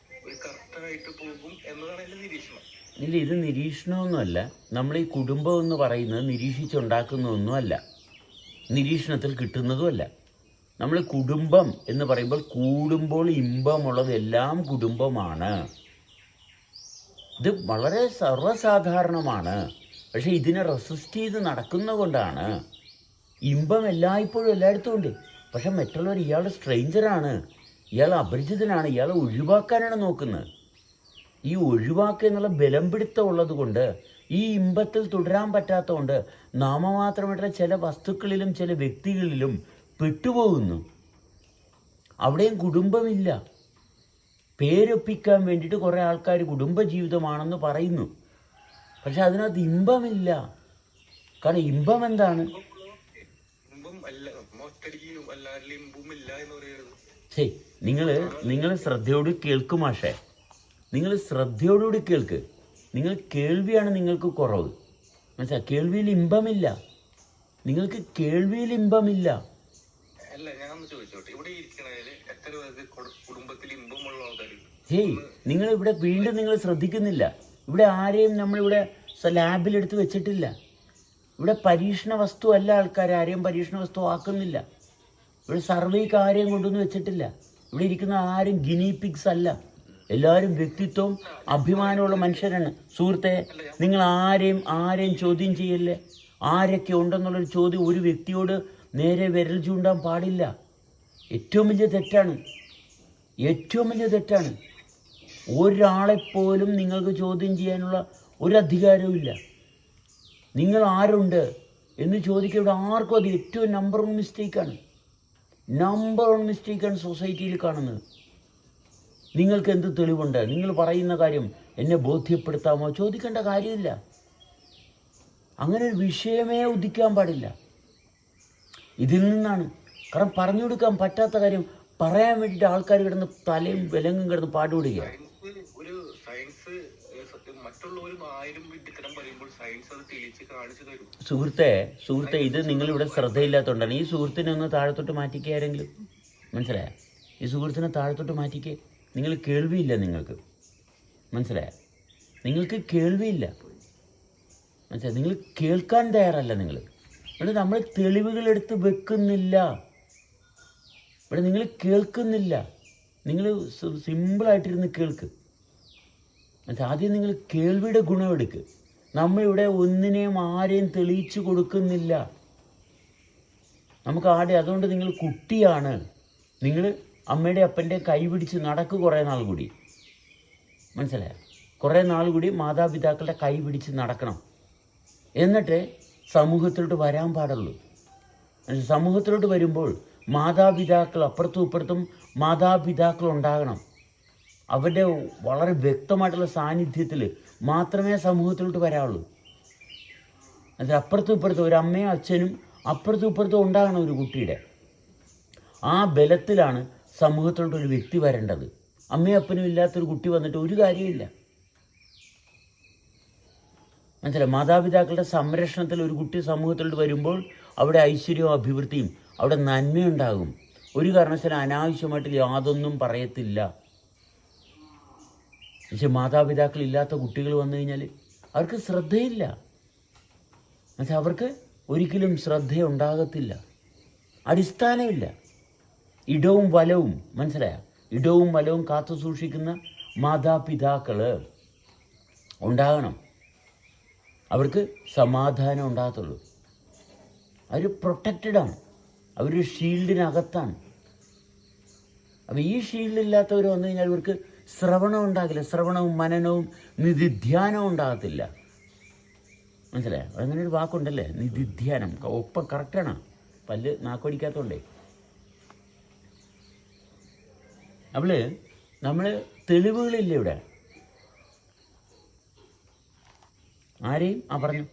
ഒരു കറക്റ്റായിട്ട് പോകും എന്നതാണ് എന്റെ നിരീക്ഷണം. ഇല്ല, ഇത് നിരീക്ഷണമൊന്നുമല്ല. നമ്മൾ ഈ കുടുംബം എന്ന് പറയുന്നത് നിരീക്ഷിച്ചുണ്ടാക്കുന്നതൊന്നുമല്ല, നിരീക്ഷണത്തിൽ കിട്ടുന്നതുമല്ല. നമ്മൾ കുടുംബം എന്ന് പറയുമ്പോൾ കൂടുമ്പോൾ ഇമ്പമുള്ളതെല്ലാം കുടുംബമാണ്. ഇത് വളരെ സർവ്വസാധാരണമാണ്. പക്ഷേ ഇതിനെ റെസിസ്റ്റ് ചെയ്ത് നടക്കുന്നത് കൊണ്ടാണ്. ഇമ്പം എല്ലായ്പ്പോഴും എല്ലായിടത്തും ഉണ്ട്. പക്ഷെ മറ്റുള്ളവർ ഇയാൾ സ്ട്രേഞ്ചറാണ്, ഇയാൾ അപരിചിതനാണ്, ഇയാളെ ഒഴിവാക്കാനാണ് നോക്കുന്നത്. ഈ ഒഴിവാക്കുക എന്നുള്ള ബലം പിടുത്തം ഉള്ളത് കൊണ്ട്, ഈ ഇമ്പത്തിൽ തുടരാൻ പറ്റാത്തതുകൊണ്ട് നാമമാത്രമായിട്ടുള്ള ചില വസ്തുക്കളിലും ചില വ്യക്തികളിലും പെട്ടുപോകുന്നു. അവിടെയും കുടുംബമില്ല. പേരൊപ്പിക്കാൻ വേണ്ടിയിട്ട് കുറേ ആൾക്കാർ കുടുംബജീവിതമാണെന്ന് പറയുന്നു. പക്ഷെ അതിനകത്ത് ഇമ്പമില്ല. കാരണം ഇമ്പം എന്താണ്? ഇമ്പം അല്ല, ഒറ്റടിക്ക് എല്ലാവരിലും ഇമ്പം ഇല്ല എന്ന് പറയുന്നത്. ശരി, നിങ്ങൾ ശ്രദ്ധയോട് കേൾക്കും മാഷേ. നിങ്ങൾ ശ്രദ്ധയോടുകൂടി കേൾക്ക്. നിങ്ങൾ കേൾവിയാണ് നിങ്ങൾക്ക് കുറവ്. മനസ്സിലായി? കേൾവിയിൽ ഇമ്പമില്ല. നിങ്ങൾക്ക് കേൾവിയിൽ ഇമ്പമില്ല. അല്ല, ഞാൻ ചോദിച്ചോട്ടെ, ഇവിടെ ഇരിക്കണതില് എത്ര പേർക്ക് കുടുംബത്തിൽ ഇമ്പമുള്ള ആൾക്കാർ? ഹേയ്, നിങ്ങളിവിടെ വീണ്ടും നിങ്ങൾ ശ്രദ്ധിക്കുന്നില്ല. ഇവിടെ ആരെയും നമ്മളിവിടെ ലാബിലെടുത്ത് വെച്ചിട്ടില്ല. ഇവിടെ പരീക്ഷണ വസ്തു അല്ല. ആൾക്കാർ ആരെയും പരീക്ഷണ വസ്തു ആക്കുന്നില്ല. ഇവിടെ സർവേക്ക് ആരെയും കൊണ്ടൊന്നും വെച്ചിട്ടില്ല. ഇവിടെ ഇരിക്കുന്ന ആരും ഗിനി പിഗ്സ് അല്ല. എല്ലാവരും വ്യക്തിത്വവും അഭിമാനമുള്ള മനുഷ്യരാണ്. സുഹൃത്തെ, നിങ്ങൾ ആരെയും ചോദ്യം ചെയ്യല്ലേ. ആരൊക്കെ ഉണ്ടെന്നുള്ളൊരു ചോദ്യം ഒരു വ്യക്തിയോട് നേരെ വിരൽ ചൂണ്ടാൻ പാടില്ല. ഏറ്റവും വലിയ തെറ്റാണ്. ഏറ്റവും വലിയ തെറ്റാണ്. ഒരാളെപ്പോലും നിങ്ങൾക്ക് ചോദ്യം ചെയ്യാനുള്ള ഒരു അധികാരവും ഇല്ല. നിങ്ങൾ ആരുണ്ട് എന്ന് ചോദിക്കുക ഇവിടെ ആർക്കും അത് ഏറ്റവും നമ്പർ 1 മിസ്റ്റേക്കാണ്. നമ്പർ 1 മിസ്റ്റേക്കാണ് സൊസൈറ്റിയിൽ കാണുന്നത്. നിങ്ങൾക്ക് എന്ത് തെളിവുണ്ട്? നിങ്ങൾ പറയുന്ന കാര്യം എന്നെ ബോധ്യപ്പെടുത്താമോ? ചോദിക്കേണ്ട കാര്യമില്ല. അങ്ങനെ ഒരു വിഷയമേ ഉദിക്കാൻ പാടില്ല. ഇതിൽ നിന്നാണ്. കാരണം പറഞ്ഞു കൊടുക്കാൻ പറ്റാത്ത കാര്യം പറയാൻ വേണ്ടിയിട്ട് ആൾക്കാർ കിടന്ന് തലയും വിലങ്ങും കിടന്ന് പാടുപെടുകയാണ്. ഒരു സയൻസ് മറ്റുള്ളവരും 1000 വിഡ്ഢിത്തരം പറയുമ്പോൾ സയൻസ് അത് തെളിയിച്ച് കാണിച്ചു തരും. സുഹൃത്തെ ഇത് നിങ്ങളിവിടെ ശ്രദ്ധയില്ലാത്തതുകൊണ്ടാണ്. ഈ സുഹൃത്തിനെ ഒന്ന് താഴത്തോട്ട് മാറ്റിക്കുക ആരെങ്കിലും. മനസ്സിലായ? ഈ സുഹൃത്തിനെ താഴത്തോട്ട് മാറ്റിക്കേ. നിങ്ങൾ കേൾവിയില്ല. നിങ്ങൾക്ക് മനസ്സിലായ? നിങ്ങൾക്ക് കേൾവിയില്ല. മനസ്സിലായി? നിങ്ങൾ കേൾക്കാൻ തയ്യാറല്ല. ഇവിടെ നമ്മൾ തെളിവുകളെടുത്ത് വെക്കുന്നില്ല. ഇവിടെ നിങ്ങൾ കേൾക്കുന്നില്ല. നിങ്ങൾ സിമ്പിളായിട്ടിരുന്ന് കേൾക്ക്. ആദ്യം നിങ്ങൾ കേൾവിയുടെ ഗുണമെടുക്ക്. നമ്മളിവിടെ ഒന്നിനെയും ആരെയും തെളിയിച്ചു കൊടുക്കുന്നില്ല. നമുക്ക് അതുകൊണ്ട് നിങ്ങൾ കുട്ടിയാണ്. നിങ്ങൾ അമ്മയുടെ അപ്പൻ്റെ കൈ പിടിച്ച് നടക്ക് കുറേ നാൾ കൂടി. മനസ്സിലായോ? കുറേ നാൾ കൂടി മാതാപിതാക്കളുടെ കൈ പിടിച്ച് നടക്കണം. എന്നിട്ട് സമൂഹത്തിലോട്ട് വരാൻ പാടുള്ളൂ. സമൂഹത്തിലോട്ട് വരുമ്പോൾ മാതാപിതാക്കൾ അപ്പുറത്തും ഇപ്പുറത്തും മാതാപിതാക്കൾ ഉണ്ടാകണം. അവരുടെ വളരെ വ്യക്തമായിട്ടുള്ള സാന്നിധ്യത്തിൽ മാത്രമേ സമൂഹത്തിലോട്ട് വരാവുള്ളൂ. അത് അപ്പുറത്തും ഇപ്പുറത്തും ഒരു അമ്മയും അച്ഛനും അപ്പുറത്തും ഇപ്പുറത്തും ഉണ്ടാകണം ഒരു കുട്ടിയുടെ. ആ ബലത്തിലാണ് സമൂഹത്തിലോട്ട് ഒരു വ്യക്തി വരേണ്ടത്. അമ്മയും അപ്പനും ഇല്ലാത്തൊരു കുട്ടി വന്നിട്ട് ഒരു കാര്യമില്ല. മനസ്സിലായി? മാതാപിതാക്കളുടെ സംരക്ഷണത്തിൽ ഒരു കുട്ടി സമൂഹത്തിലോട്ട് വരുമ്പോൾ അവിടെ ഐശ്വര്യവും അഭിവൃദ്ധിയും അവിടെ നന്മയുണ്ടാകും. ഒരു കാരണവശാലും അനാവശ്യമായിട്ട് യാതൊന്നും പറയത്തില്ല. പക്ഷെ മാതാപിതാക്കളില്ലാത്ത കുട്ടികൾ വന്നു കഴിഞ്ഞാൽ അവർക്ക് ശ്രദ്ധയില്ല. മനസ്സിലായി? അവർക്ക് ഒരിക്കലും ശ്രദ്ധയുണ്ടാകത്തില്ല. അടിസ്ഥാനമില്ല. ഇടവും വലവും, മനസ്സിലായ? ഇടവും വലവും കാത്തു സൂക്ഷിക്കുന്ന മാതാപിതാക്കൾ ഉണ്ടാകണം. അവർക്ക് സമാധാനം ഉണ്ടാകത്തുള്ളൂ. അവർ പ്രൊട്ടക്റ്റഡാണ്. അവരൊരു ഷീൽഡിനകത്താണ്. അപ്പോൾ ഈ ഷീൽഡില്ലാത്തവർ വന്നു കഴിഞ്ഞാൽ ഇവർക്ക് ശ്രവണം ഉണ്ടാകില്ല. ശ്രവണവും മനനവും നിധിധ്യാനവും ഉണ്ടാകത്തില്ല. മനസ്സിലായോ? അങ്ങനെ ഒരു വാക്കുണ്ടല്ലേ, നിധിധ്യാനം. ഒപ്പം കറക്റ്റാണ്. പല്ല് നാക്കൊടിക്കാത്തതുകൊണ്ടേ. നമ്മൾ തെളിവുകളില്ല ഇവിടെ. ആരെയും പറഞ്ഞു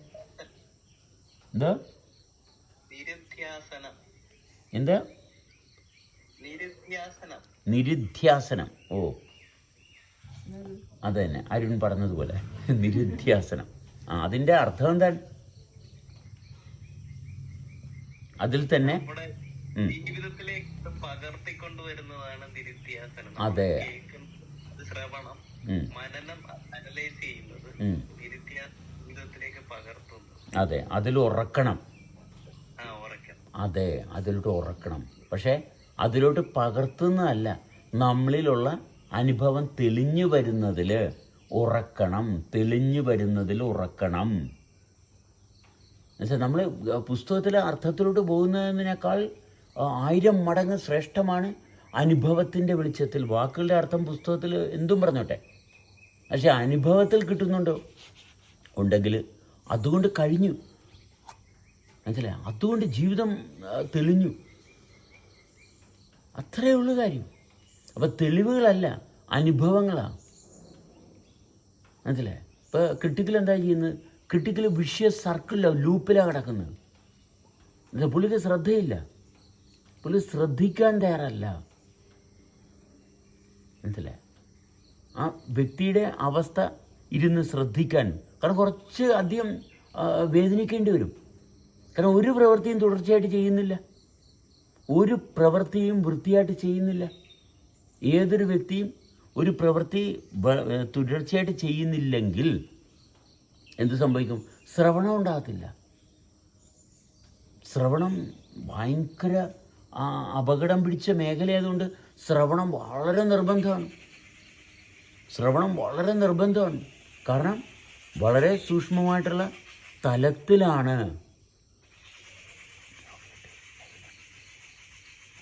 എന്താ എന്താ നിരുധ്യാസനം. ഓ, അത് തന്നെ അരുൺ പറഞ്ഞതുപോലെ നിരുധ്യാസനം. അതിൻ്റെ അർത്ഥം എന്താണ്? അതിൽ തന്നെ പകർത്തിക്കൊണ്ടുവരുന്നതാണ് നിരുധ്യാസനം. അതെ, ശ്രവണം, മനനം, അനലൈസ് ചെയ്യുന്നത് ജീവിതത്തിലേക്ക് പകർത്തുന്നു. അതെ, അതിൽ ഉറക്കണം. അതെ, അതിലോട്ട് ഉറക്കണം. പക്ഷേ അതിലോട്ട് പകർത്തുന്നതല്ല, നമ്മളിലുള്ള അനുഭവം തെളിഞ്ഞു വരുന്നതിൽ ഉറക്കണം. തെളിഞ്ഞു വരുന്നതിൽ ഉറക്കണം. എന്നുവെച്ചാൽ നമ്മൾ പുസ്തകത്തിലെ അർത്ഥത്തിലോട്ട് പോകുന്നതിനേക്കാൾ 1000 മടങ്ങ് ശ്രേഷ്ഠമാണ് അനുഭവത്തിൻ്റെ വെളിച്ചത്തിൽ. വാക്കുകളുടെ അർത്ഥം പുസ്തകത്തിൽ എന്തും പറഞ്ഞോട്ടെ, പക്ഷെ അനുഭവത്തിൽ കിട്ടുന്നുണ്ടോ? ഉണ്ടെങ്കിൽ അതുകൊണ്ട് കഴിഞ്ഞു, മനസ്സിലായി? അതുകൊണ്ട് ജീവിതം തെളിഞ്ഞു. അത്രയേ ഉള്ളൂ കാര്യം. അപ്പം തെളിവുകളല്ല, അനുഭവങ്ങളാണ്, മനസ്സിലായി? ഇപ്പോൾ ക്രിട്ടിക്കൽ എന്താ ചെയ്യുന്നത്? ക്രിട്ടിക്കൽ വിഷ്യസ് സർക്കിളിലാണ്, ലൂപ്പിലാണ് കിടക്കുന്നത്. എന്താ, പുള്ളിക്ക് ശ്രദ്ധയില്ല, പുള്ളി ശ്രദ്ധിക്കാൻ തയ്യാറല്ല, മനസ്സിലായി? ആ വ്യക്തിയുടെ അവസ്ഥ ഇരുന്ന് ശ്രദ്ധിക്കാൻ, കാരണം കുറച്ച് അധികം വേദനിക്കേണ്ടി വരും. കാരണം ഒരു പ്രവൃത്തിയും തുടർച്ചയായിട്ട് ചെയ്യുന്നില്ല, ഒരു പ്രവൃത്തിയും വൃത്തിയായിട്ട് ചെയ്യുന്നില്ല. ഏതൊരു വ്യക്തിയും ഒരു പ്രവൃത്തി തുടർച്ചയായിട്ട് ചെയ്യുന്നില്ലെങ്കിൽ എന്ത് സംഭവിക്കും? ശ്രവണം ഉണ്ടാകത്തില്ല. ശ്രവണം ഭയങ്കര അപകടം പിടിച്ച മേഖലയായതുകൊണ്ട് ശ്രവണം വളരെ നിർബന്ധമാണ്. ശ്രവണം വളരെ നിർബന്ധമാണ്. കാരണം വളരെ സൂക്ഷ്മമായിട്ടുള്ള തലത്തിലാണ്